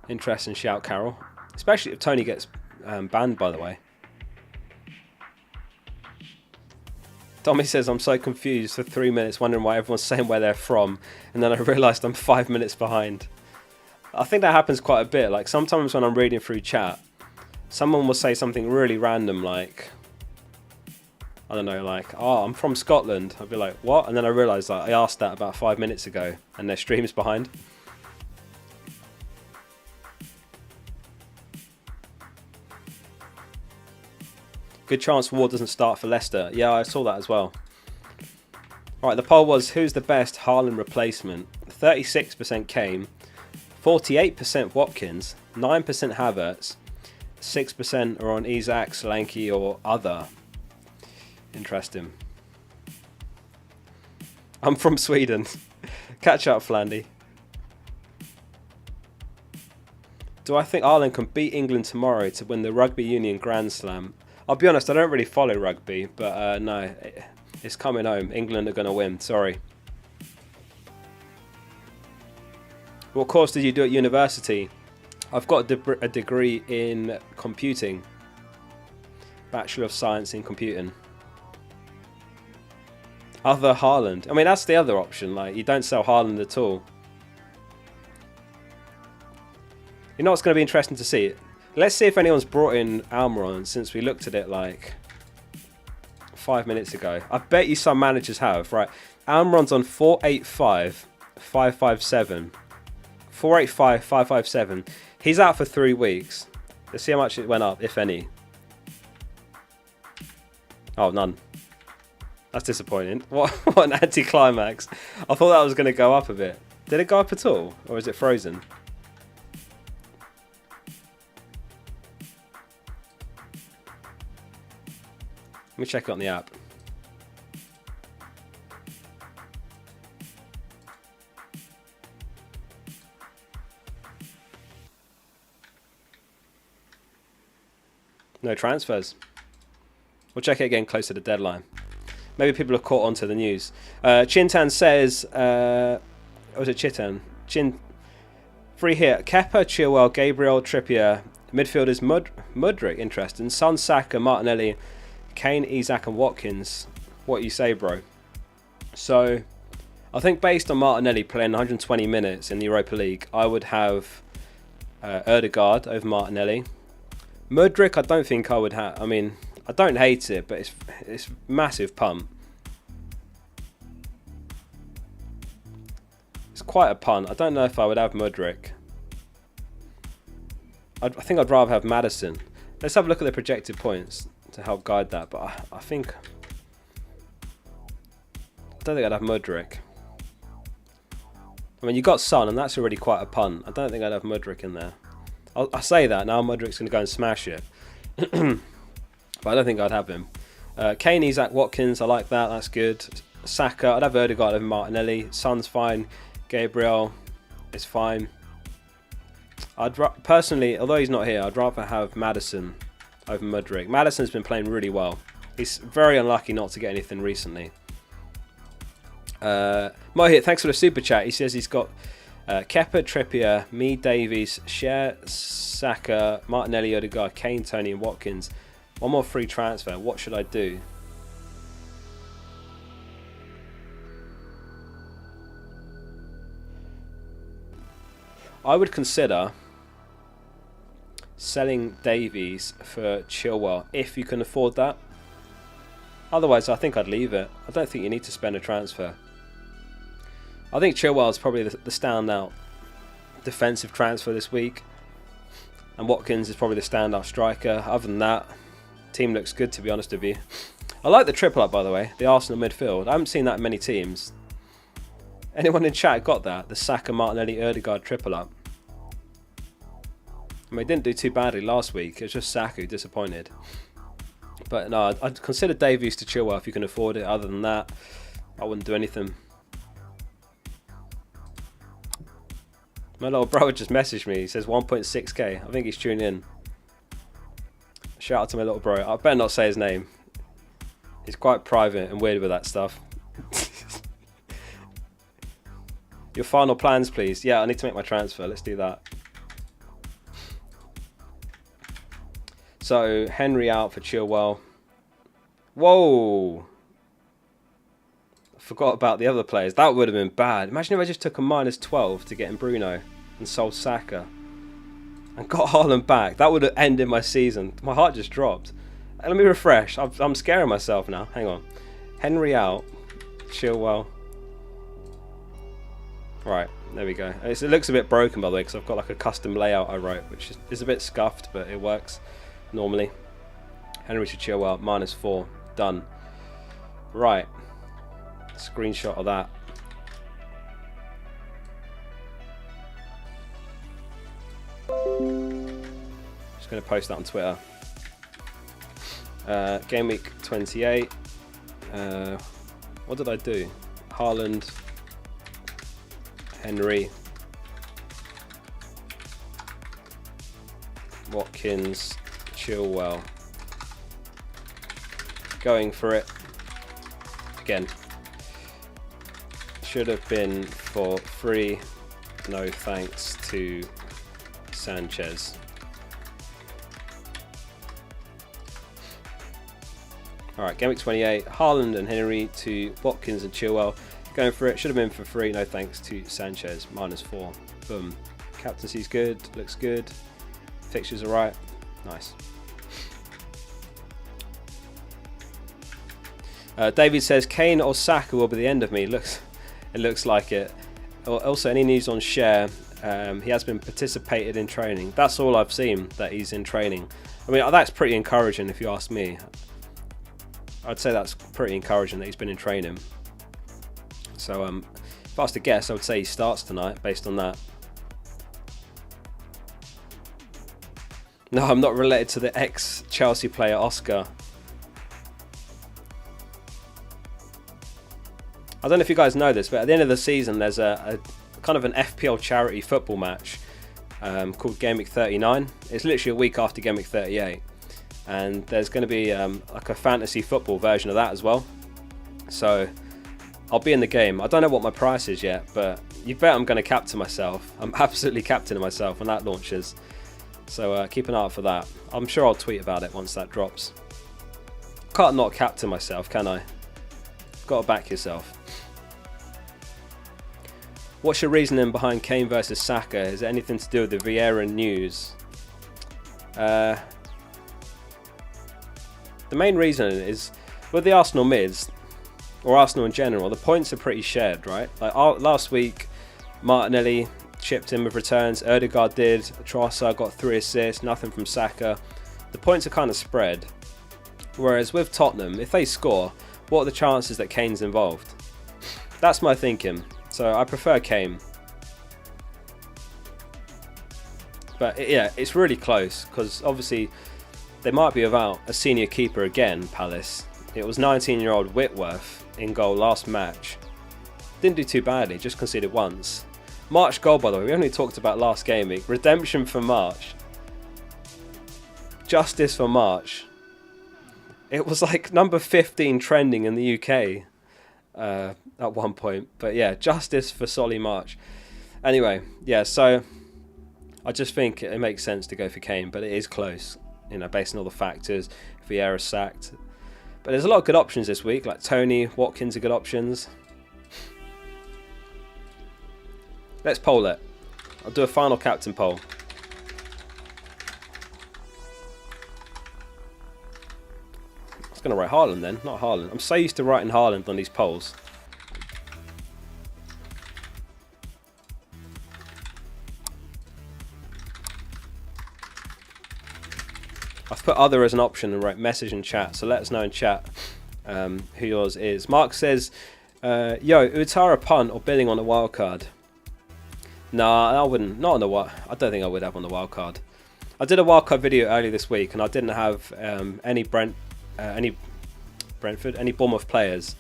Interesting shout, Carol. Especially if Tony gets banned, by the way. Tommy says, I'm so confused for 3 minutes wondering why everyone's saying where they're from. And then I realised I'm 5 minutes behind. I think that happens quite a bit. Like sometimes when I'm reading through chat, someone will say something really random like, I don't know, like, oh, I'm from Scotland. I'll be like, what? And then I realise that I asked that about 5 minutes ago and their stream's behind. Good chance Ward doesn't start for Leicester. Yeah, I saw that as well. Alright, the poll was, who's the best Haaland replacement? 36% Kane, 48% Watkins, 9% Havertz, 6% are on Isak, Solanke or other. Interesting. I'm from Sweden. Catch up, Flandy. Do I think Ireland can beat England tomorrow to win the Rugby Union Grand Slam? I'll be honest, I don't really follow rugby, but no, it's coming home. England are going to win, sorry. What course did you do at university? I've got a degree in computing. Bachelor of Science in Computing. Other Haaland. I mean, that's the other option. Like, you don't sell Haaland at all. You know what's going to be interesting to see? Let's see if anyone's brought in Almiron since we looked at it like 5 minutes ago. I bet you some managers have. Right, Almiron's on 485, 557. 485, 557. He's out for 3 weeks. Let's see how much it went up, if any. Oh, none. That's disappointing. What an anticlimax. I thought that was going to go up a bit. Did it go up at all? Or is it frozen? Let me check it on the app. No transfers. We'll check it again close to the deadline. Maybe people have caught on to the news. Chintan says, was it Chitan? Free hit. Kepa, Chilwell, Gabriel, Trippier. Midfielders Mudryk, interesting. Son, Saka, Martinelli, Kane, Isak and Watkins. What you say, bro? So, I think based on Martinelli playing 120 minutes in the Europa League, I would have Ødegaard over Martinelli. Mudryk, I don't think I would have. I mean, I don't hate it, but it's massive punt. It's quite a punt. I don't know if I would have Mudryk. I think I'd rather have Maddison. Let's have a look at the projected points to help guide that. But I think... I don't think I'd have Mudryk. I mean, you got Son, and that's already quite a punt. I don't think I'd have Mudryk in there. I say that, now Mudryk's going to go and smash it. But I don't think I'd have him. Kane, Isak, Watkins, I like that. That's good. Saka, I'd have Ødegaard over Martinelli. Son's fine. Gabriel is fine. Personally, although he's not here, I'd rather have Maddison over Mudryk. Maddison's been playing really well. He's very unlucky not to get anything recently. Mohit, thanks for the super chat. He says he's got Kepa, Trippier, me, Davies, Cher, Saka, Martinelli, Ødegaard, Kane, Tony and Watkins. One more free transfer. What should I do? I would consider selling Davies for Chilwell if you can afford that. Otherwise, I think I'd leave it. I don't think you need to spend a transfer. I think Chilwell is probably the standout defensive transfer this week. And Watkins is probably the standout striker. Other than that, team looks good, to be honest with you. I like the triple up, by the way. The Arsenal midfield. I haven't seen that in many teams. Anyone in chat got that? The Saka, Martinelli, Ødegaard triple up. I mean, it didn't do too badly last week. It was just Saka who disappointed. But no, I'd consider Davies to Chilwell if you can afford it. Other than that, I wouldn't do anything. My little brother just messaged me. He says 1.6k. I think he's tuned in. Shout out to my little bro. I better not say his name. He's quite private and weird with that stuff. Your final plans, please. Yeah, I need to make my transfer. Let's do that. So, Henry out for Chilwell. Whoa! I forgot about the other players. That would have been bad. Imagine if I just took a -12 to get in Bruno and sold Saka. And got Haaland back. That would have ended my season. My heart just dropped. Let me refresh. I'm scaring myself now. Hang on. Henry out. Chilwell. Right, there we go. It looks a bit broken, by the way, because I've got like a custom layout I wrote, which is a bit scuffed, but it works normally. Henry to Chilwell, -4. Done. Right. Screenshot of that. Just going to post that on Twitter. Gameweek 28. What did I do? Haaland, Henry, Watkins, Chilwell. Going for it. Again. Should have been for free. No thanks to Sanchez. Alright, Gameweek 28. Haaland and Henry to Watkins and Chilwell. Going for it. Should have been for free. No thanks to Sanchez. -4. Boom. Captaincy's good. Looks good. Fixtures are right. Nice. David says Kane or Saka will be the end of me. It looks like it. Also, any news on Cher? He has been participated in training. That's all I've seen, that he's in training. I mean, that's pretty encouraging if you ask me. I'd say that's pretty encouraging that he's been in training. So if I was to guess, I would say he starts tonight based on that. No, I'm not related to the ex-Chelsea player Oscar. I don't know if you guys know this, but at the end of the season, there's a kind of an FPL charity football match called Gameweek 39. It's literally a week after Gameweek 38. And there's going to be like a fantasy football version of that as well. So I'll be in the game. I don't know what my price is yet, but you bet I'm going to captain myself. I'm absolutely captaining myself when that launches. So keep an eye out for that. I'm sure I'll tweet about it once that drops. Can't not captain myself, can I? Got to back yourself. What's your reasoning behind Kane versus Saka? Is it anything to do with the Vieira news? The main reason is with the Arsenal mids, or Arsenal in general, the points are pretty shared, right? Like last week, Martinelli chipped in with returns, Ødegaard did, Trossard got 3 assists, nothing from Saka. The points are kind of spread. Whereas with Tottenham, if they score, what are the chances that Kane's involved? That's my thinking. So I prefer Kane. But yeah, it's really close because obviously they might be without a senior keeper again, Palace. It was 19-year-old Whitworth in goal last match. Didn't do too badly, just conceded once. March goal, by the way, we only talked about last game week. Redemption for March. Justice for March. It was like number 15 trending in the UK at one point. But yeah, justice for Solly March. Anyway, yeah, so I just think it makes sense to go for Kane, but it is close, you know, based on all the factors. Vieira sacked. But there's a lot of good options this week, like Tony, Watkins are good options. Let's poll it. I'll do a final captain poll. I was going to write Haaland then, not Haaland. I'm so used to writing Haaland on these polls. I've put other as an option and write message in chat, so let us know in chat who yours is. Mark says, yo, Utara punt or bidding on a wild card? Nah, I wouldn't. Not on the wild. I don't think I would have on the wild card. I did a wild card video earlier this week, and I didn't have any Bournemouth players.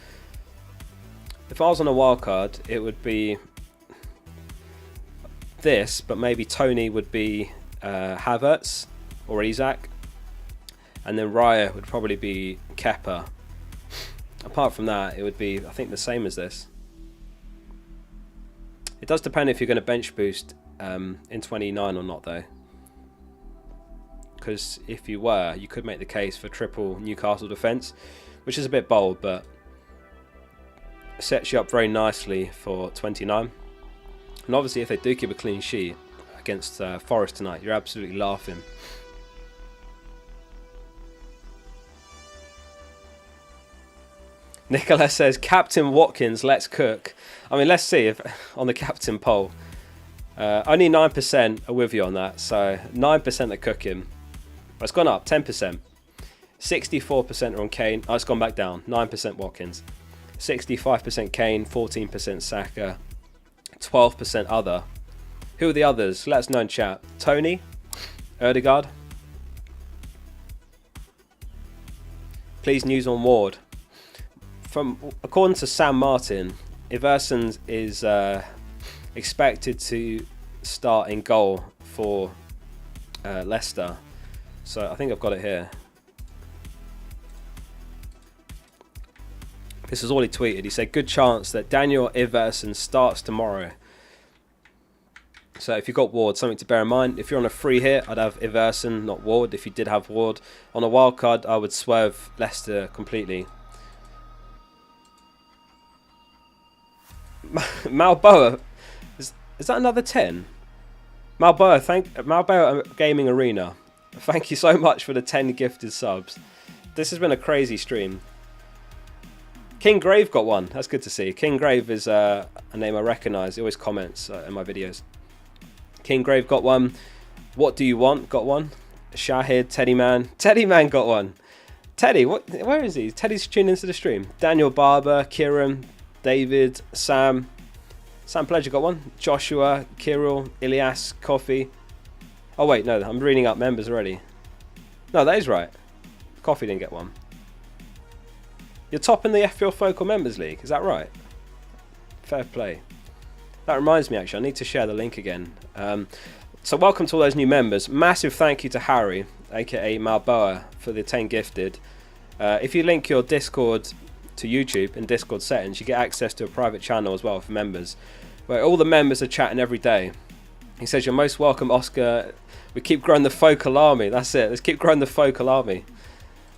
If I was on a wild card, it would be this, but maybe Tony would be Havertz or Isak, and then Raya would probably be Kepa. Apart from that, it would be, I think, the same as this. It does depend if you're going to bench boost in 29 or not, though. Because if you were, you could make the case for triple Newcastle defence, which is a bit bold, but sets you up very nicely for 29. And obviously, if they do keep a clean sheet against Forest tonight, you're absolutely laughing. Nicola says, Captain Watkins, let's cook. I mean, let's see if on the captain poll. Only 9% are with you on that, so 9% are cooking. But it's gone up, 10%. 64% are on Kane. Oh, it's gone back down, 9% Watkins. 65% Kane, 14% Saka, 12% other. Who are the others? Let us know in chat. Tony? Ødegaard? Please news on Ward. According to Sam Martin, Iversen is expected to start in goal for Leicester. So I think I've got it here. This is all he tweeted. He said, good chance that Daniel Iversen starts tomorrow. So if you've got Ward, something to bear in mind. If you're on a free hit, I'd have Iversen, not Ward. If you did have Ward. On a wild card, I would swerve Leicester completely. Malboa, is that another 10? Malboa Gaming Arena, thank you so much for the 10 gifted subs. This has been a crazy stream. King Grave got one, that's good to see. King Grave is a name I recognise, he always comments in my videos. King Grave got one. What do you want? Got one. Shahid, Teddyman got one. Teddy, where is he? Teddy's tuned into the stream. Daniel Barber, Kieran, David, Sam Pledger got one. Joshua, Kirill, Ilias, Coffee. Oh wait, no, I'm reading up members already. No, that is right. Coffee didn't get one. You're top in the FPL Focal Members League, is that right? Fair play. That reminds me, actually, I need to share the link again. So welcome to all those new members. Massive thank you to Harry, aka Malboa, for the 10 gifted. If you link your Discord to YouTube in Discord settings, you get access to a private channel as well for members, where all the members are chatting every day. He says, "You're most welcome, Oscar. We keep growing the focal army." That's it. Let's keep growing the focal army.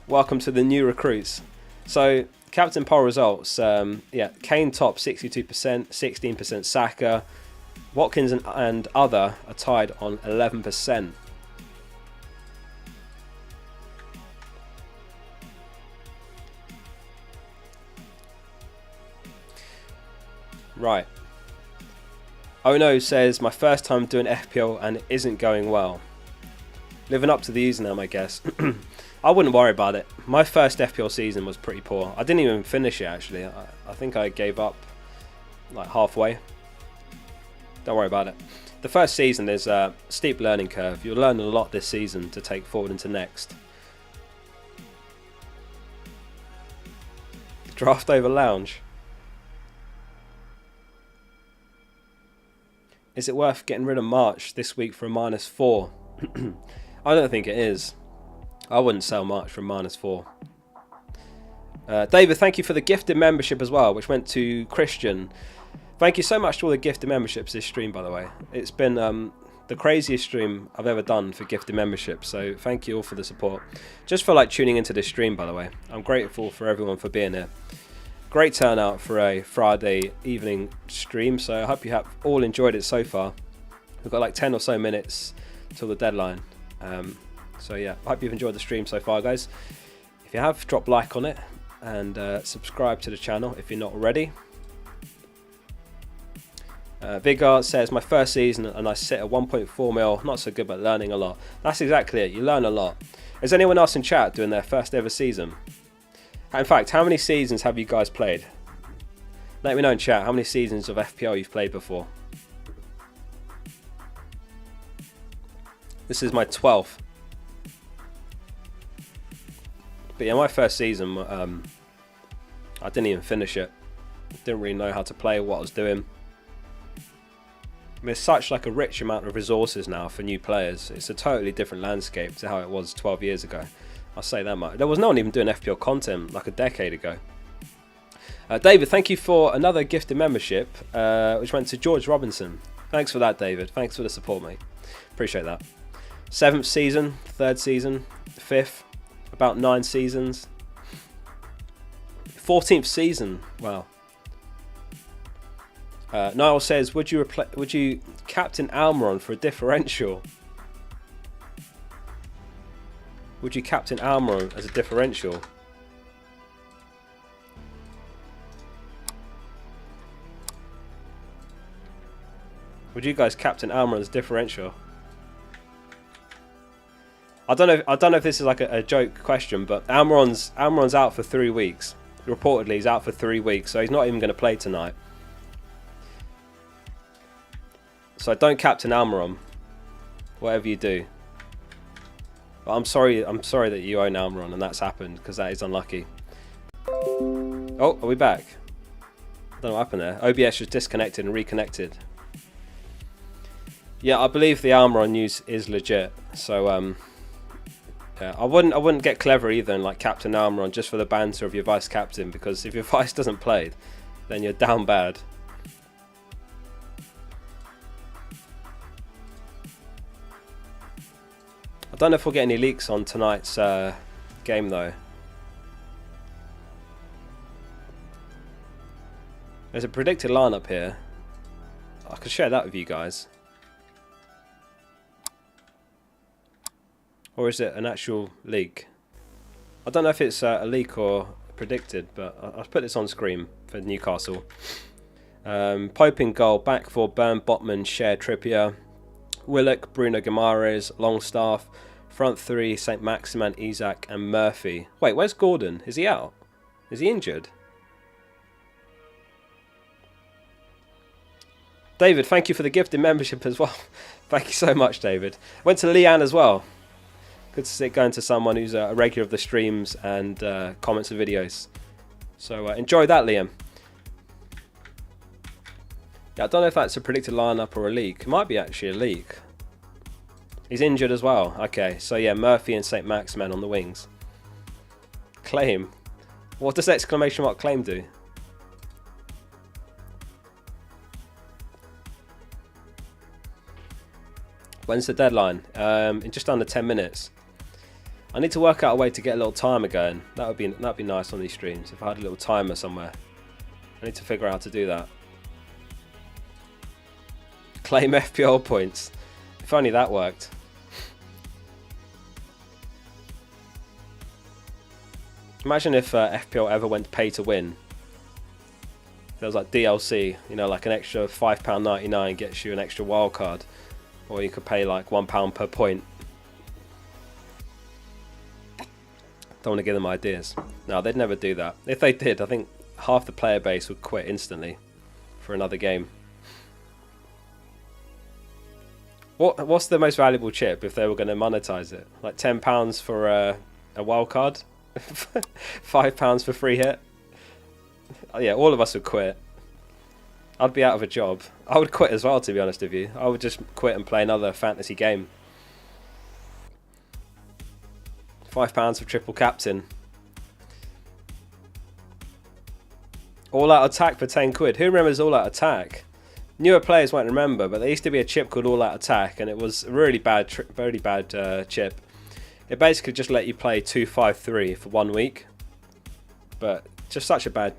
Welcome to the new recruits. So, captain poll results. Kane top 62%, 16% Saka. Watkins and other are tied on 11%. Right. Oh no says, "My first time doing FPL and it isn't going well." Living up to the username, I guess. I wouldn't worry about it. My first FPL season was pretty poor. I didn't even finish it, actually. I think I gave up like halfway. Don't worry about it. The first season, there's a steep learning curve. You'll learn a lot this season to take forward into next. Draft over lounge. Is it worth getting rid of March this week for a -4? I don't think it is. I wouldn't sell March for a -4. David, thank you for the gifted membership as well, which went to Christian. Thank you so much to all the gifted memberships this stream, by the way. It's been the craziest stream I've ever done for gifted memberships, so thank you all for the support. Just for like tuning into this stream, by the way. I'm grateful for everyone for being here. Great turnout for a Friday evening stream, so I hope you have all enjoyed it so far. We've got like 10 or so minutes till the deadline. So yeah, I hope you've enjoyed the stream so far, guys. If you have, drop a like on it and subscribe to the channel if you're not already. Vigard says, "My first season and I sit at 1.4 mil, not so good but learning a lot." That's exactly it, you learn a lot. Is anyone else in chat doing their first ever season? In fact, how many seasons have you guys played? Let me know in chat how many seasons of FPL you've played before. This is my 12th. But yeah, my first season, I didn't even finish it. Didn't really know how to play, what I was doing. I mean, it's such like a rich amount of resources now for new players. It's a totally different landscape to how it was 12 years ago. I'll say that much. There was no one even doing FPL content like a decade ago. David, thank you for another gifted membership, which went to George Robinson. Thanks for that, David. Thanks for the support, mate. Appreciate that. 7th season, 3rd season, 5th, about 9 seasons. 14th season, wow. Niall says, would you captain Almiron for a differential? Would you captain Almiron as a differential? Would you guys captain Almiron as a differential? I don't know if this is like a joke question, but Almiron's out for 3 weeks. Reportedly, he's out for 3 weeks, so he's not even going to play tonight. So don't captain Almiron, whatever you do. But I'm sorry that you own Almiron and that's happened, because that is unlucky. Oh, are we back? I don't know what happened there. OBS just disconnected and reconnected. Yeah, I believe the Almiron news is legit. So yeah, I wouldn't get clever either and like captain Almiron just for the banter of your vice captain, because if your vice doesn't play, then you're down bad. I don't know if we'll get any leaks on tonight's game though. There's a predicted lineup here. I could share that with you guys. Or is it an actual leak? I don't know if it's a leak or predicted, but I'll put this on screen for Newcastle. Pope in goal, back for Burn, Botman, Cher, Trippier, Willock, Bruno Guimaraes, Longstaff, front three, St. Maximan, Isak and Murphy. Wait, where's Gordon? Is he out? Is he injured? David, thank you for the gifted membership as well. Thank you so much, David. Went to Leanne as well. Good to see it going to someone who's a regular of the streams and comments and videos. So enjoy that, Liam. Yeah, I don't know if that's a predicted lineup or a leak. It might be actually a leak. He's injured as well. Okay, so yeah, Murphy and St. Maximin on the wings. Claim. What does exclamation mark claim do? When's the deadline? In just under 10 minutes. I need to work out a way to get a little timer going. That'd be nice on these streams if I had a little timer somewhere. I need to figure out how to do that. Claim FPL points. If only that worked. Imagine if FPL ever went pay to win. There was like DLC, you know, like an extra £5.99 gets you an extra wild card. Or you could pay like £1 per point. Don't want to give them ideas. No, they'd never do that. If they did, I think half the player base would quit instantly for another game. What's the most valuable chip if they were going to monetize it? Like £10 for a wild card? £5 for free hit? Yeah, all of us would quit. I'd be out of a job. I would quit as well, to be honest with you. I would just quit and play another fantasy game. £5 for triple captain. All out attack for 10 quid. Who remembers all out attack? Newer players won't remember, but there used to be a chip called all out attack, and it was a really bad, very bad chip. It basically just let you play 2-5-3 for 1 week, but just such a bad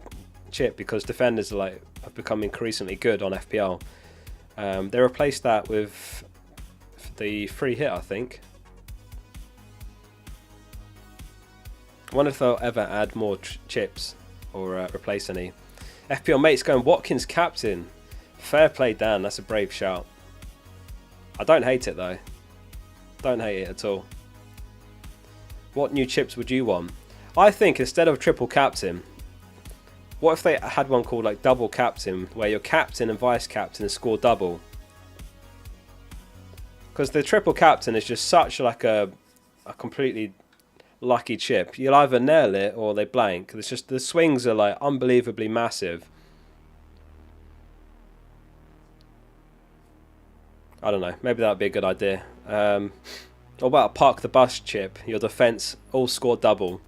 chip because defenders are have become increasingly good on FPL. They replaced that with the free hit, I think. I wonder if they'll ever add more chips or replace any. FPL mates going Watkins captain. Fair play, Dan. That's a brave shout. I don't hate it though. Don't hate it at all. What new chips would you want? I think instead of triple captain, what if they had one called like double captain, where your captain and vice captain score double? Because the triple captain is just such like a completely lucky chip. You'll either nail it or they blank. It's just the swings are like unbelievably massive. I don't know. Maybe that would be a good idea. What about a park the bus chip? Your defense all score double.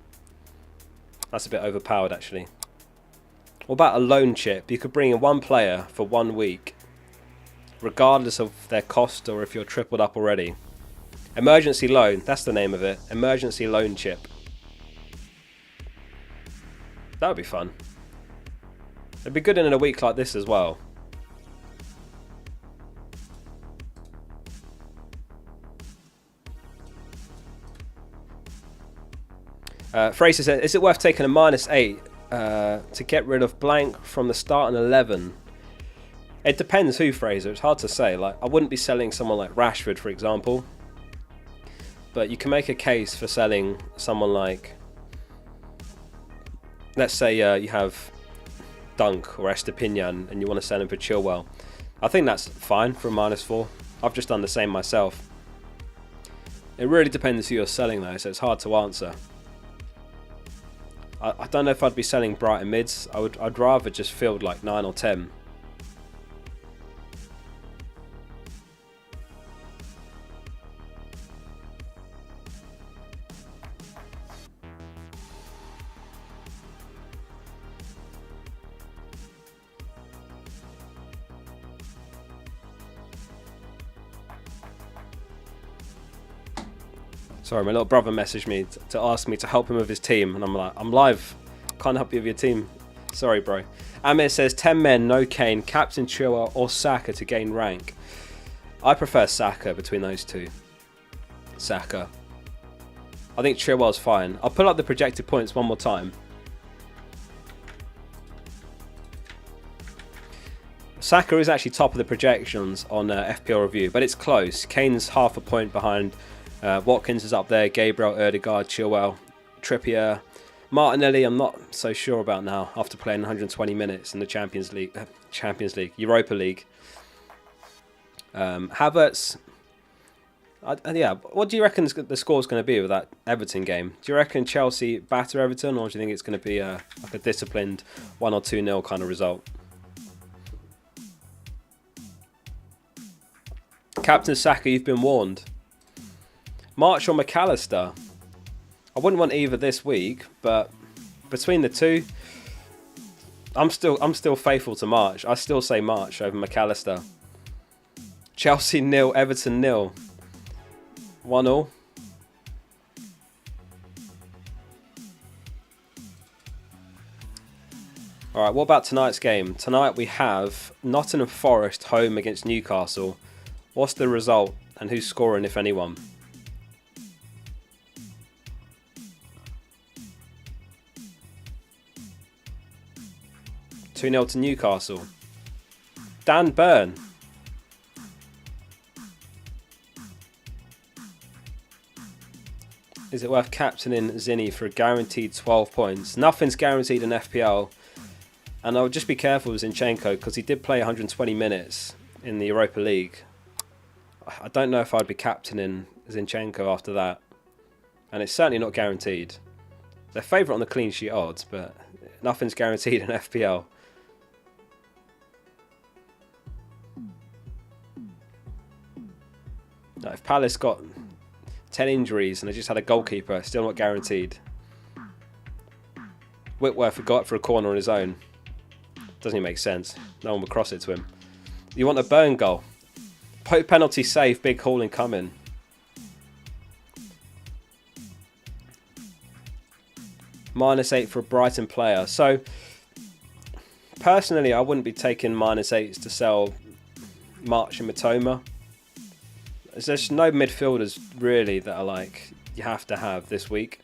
That's a bit overpowered actually. What about a loan chip? You could bring in one player for 1 week, regardless of their cost or if you're tripled up already. Emergency loan, that's the name of it. Emergency loan chip. That would be fun. It'd be good in a week like this as well. Fraser says, is it worth taking a -8 to get rid of blank from the starting 11? It depends who, Fraser. It's hard to say. Like, I wouldn't be selling someone like Rashford, for example. But you can make a case for selling someone like, let's say you have Dunk or Estepinian and you want to sell him for Chilwell. I think that's fine for a -4. I've just done the same myself. It really depends who you're selling though, so it's hard to answer. I don't know if I'd be selling Brighton mids. I'd rather just field like 9 or 10. Sorry, my little brother messaged me to ask me to help him with his team, and I'm like, I'm live, can't help you with your team. Sorry, bro. Amir says 10 men, no Kane, captain Chilwell or Saka to gain rank. I prefer Saka between those two. Saka. I think Chilwell's fine. I'll put up the projected points one more time. Saka is actually top of the projections on FPL review, but it's close. Kane's half a point behind. Watkins is up there, Gabriel, Erdegaard, Chilwell, Trippier. Martinelli I'm not so sure about now after playing 120 minutes in the Champions League, Europa League. Havertz, yeah, what do you reckon the score's going to be with that Everton game? Do you reckon Chelsea batter Everton, or do you think it's going to be like a disciplined 1 or 2-0 kind of result? Captain Saka, you've been warned. March or McAllister? I wouldn't want either this week, but between the two, I'm still faithful to March. I still say March over McAllister. Chelsea 0, Everton 0. 1-1. Alright, what about tonight's game? Tonight we have Nottingham Forest home against Newcastle. What's the result and who's scoring, if anyone? (2-0) to Newcastle. Dan Byrne. Is it worth captaining Zinni for a guaranteed 12 points? Nothing's guaranteed in FPL. And I would just be careful with Zinchenko because he did play 120 minutes in the Europa League. I don't know if I'd be captaining Zinchenko after that. And it's certainly not guaranteed. They're favourite on the clean sheet odds, but nothing's guaranteed in FPL. Now, if Palace got 10 injuries and they just had a goalkeeper, still not guaranteed. Whitworth would go up for a corner on his own. Doesn't even make sense. No one would cross it to him. You want a Burn goal. Pope penalty save, big haul incoming. -8 for a Brighton player. So, personally, I wouldn't be taking -8s to sell March and Mitoma. There's no midfielders really that are like you have to have this week.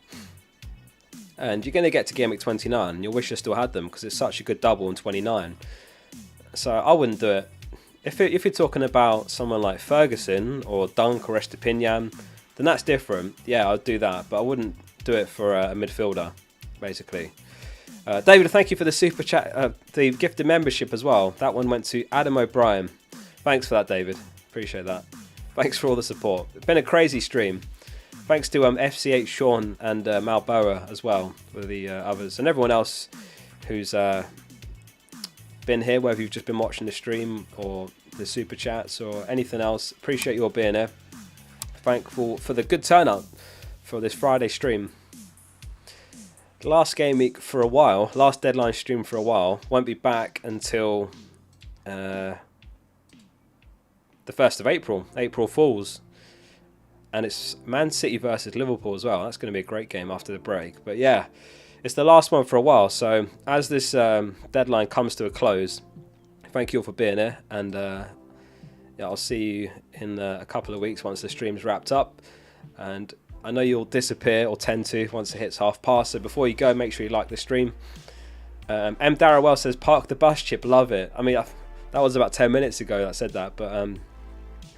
And you're going to get to Gameweek 29 and you'll wish you still had them because it's such a good double in 29. So I wouldn't do it. If you're talking about someone like Ferguson or Dunk or Estepinian, then that's different. Yeah, I'd do that. But I wouldn't do it for a midfielder, basically. David, thank you for the super chat, the gifted membership as well. That one went to Adam O'Brien. Thanks for that, David. Appreciate that. Thanks for all the support. It's been a crazy stream. Thanks to FCH Sean and Malboa as well, for the others. And everyone else who's been here, whether you've just been watching the stream or the super chats or anything else. Appreciate you all being here. Thankful for the good turnout for this Friday stream. Last game week for a while, last deadline stream for a while. Won't be back until the 1st of April, April Fools. And it's Man City versus Liverpool as well. That's going to be a great game after the break. But yeah, it's the last one for a while. So as this deadline comes to a close, thank you all for being here. And yeah, I'll see you in a couple of weeks once the stream's wrapped up. And I know you'll disappear or tend to once it hits half past. So before you go, make sure you like the stream. M. Darrowell says, park the bus chip. Love it. I mean, that was about 10 minutes ago that I said that. But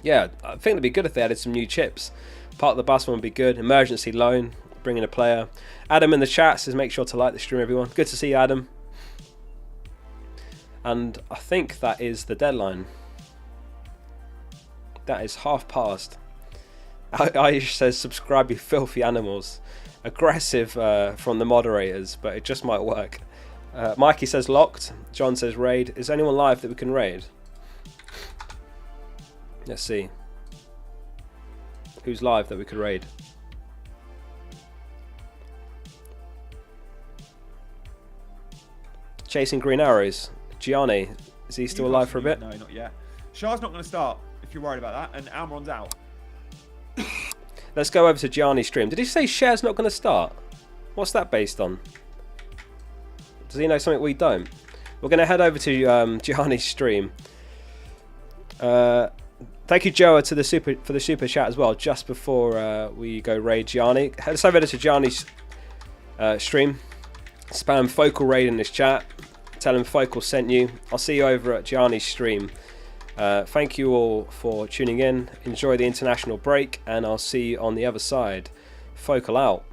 yeah, I think it'd be good if they added some new chips. Park the bus one would be good. Emergency loan, bring in a player. Adam in the chat says make sure to like the stream, everyone. Good to see you, Adam. And I think that is the deadline. That is half past. Aish says subscribe, you filthy animals. Aggressive from the moderators, but it just might work. Mikey says locked. John says raid. Is anyone live that we can raid? Let's see. Who's live that we could raid? Chasing Green Arrows. Gianni. Is he still alive for a bit? No, not yet. Shah's not going to start, if you're worried about that, and Almiron's out. Let's go over to Gianni's stream. Did he say Cher's not going to start? What's that based on? Does he know something we don't? We're going to head over to Gianni's stream. Thank you, Joa, for the super chat as well. Just before we go raid Gianni, head us over to Gianni's stream. Spam Focal raid in this chat. Tell him Focal sent you. I'll see you over at Gianni's stream. Thank you all for tuning in. Enjoy the international break, and I'll see you on the other side. Focal out.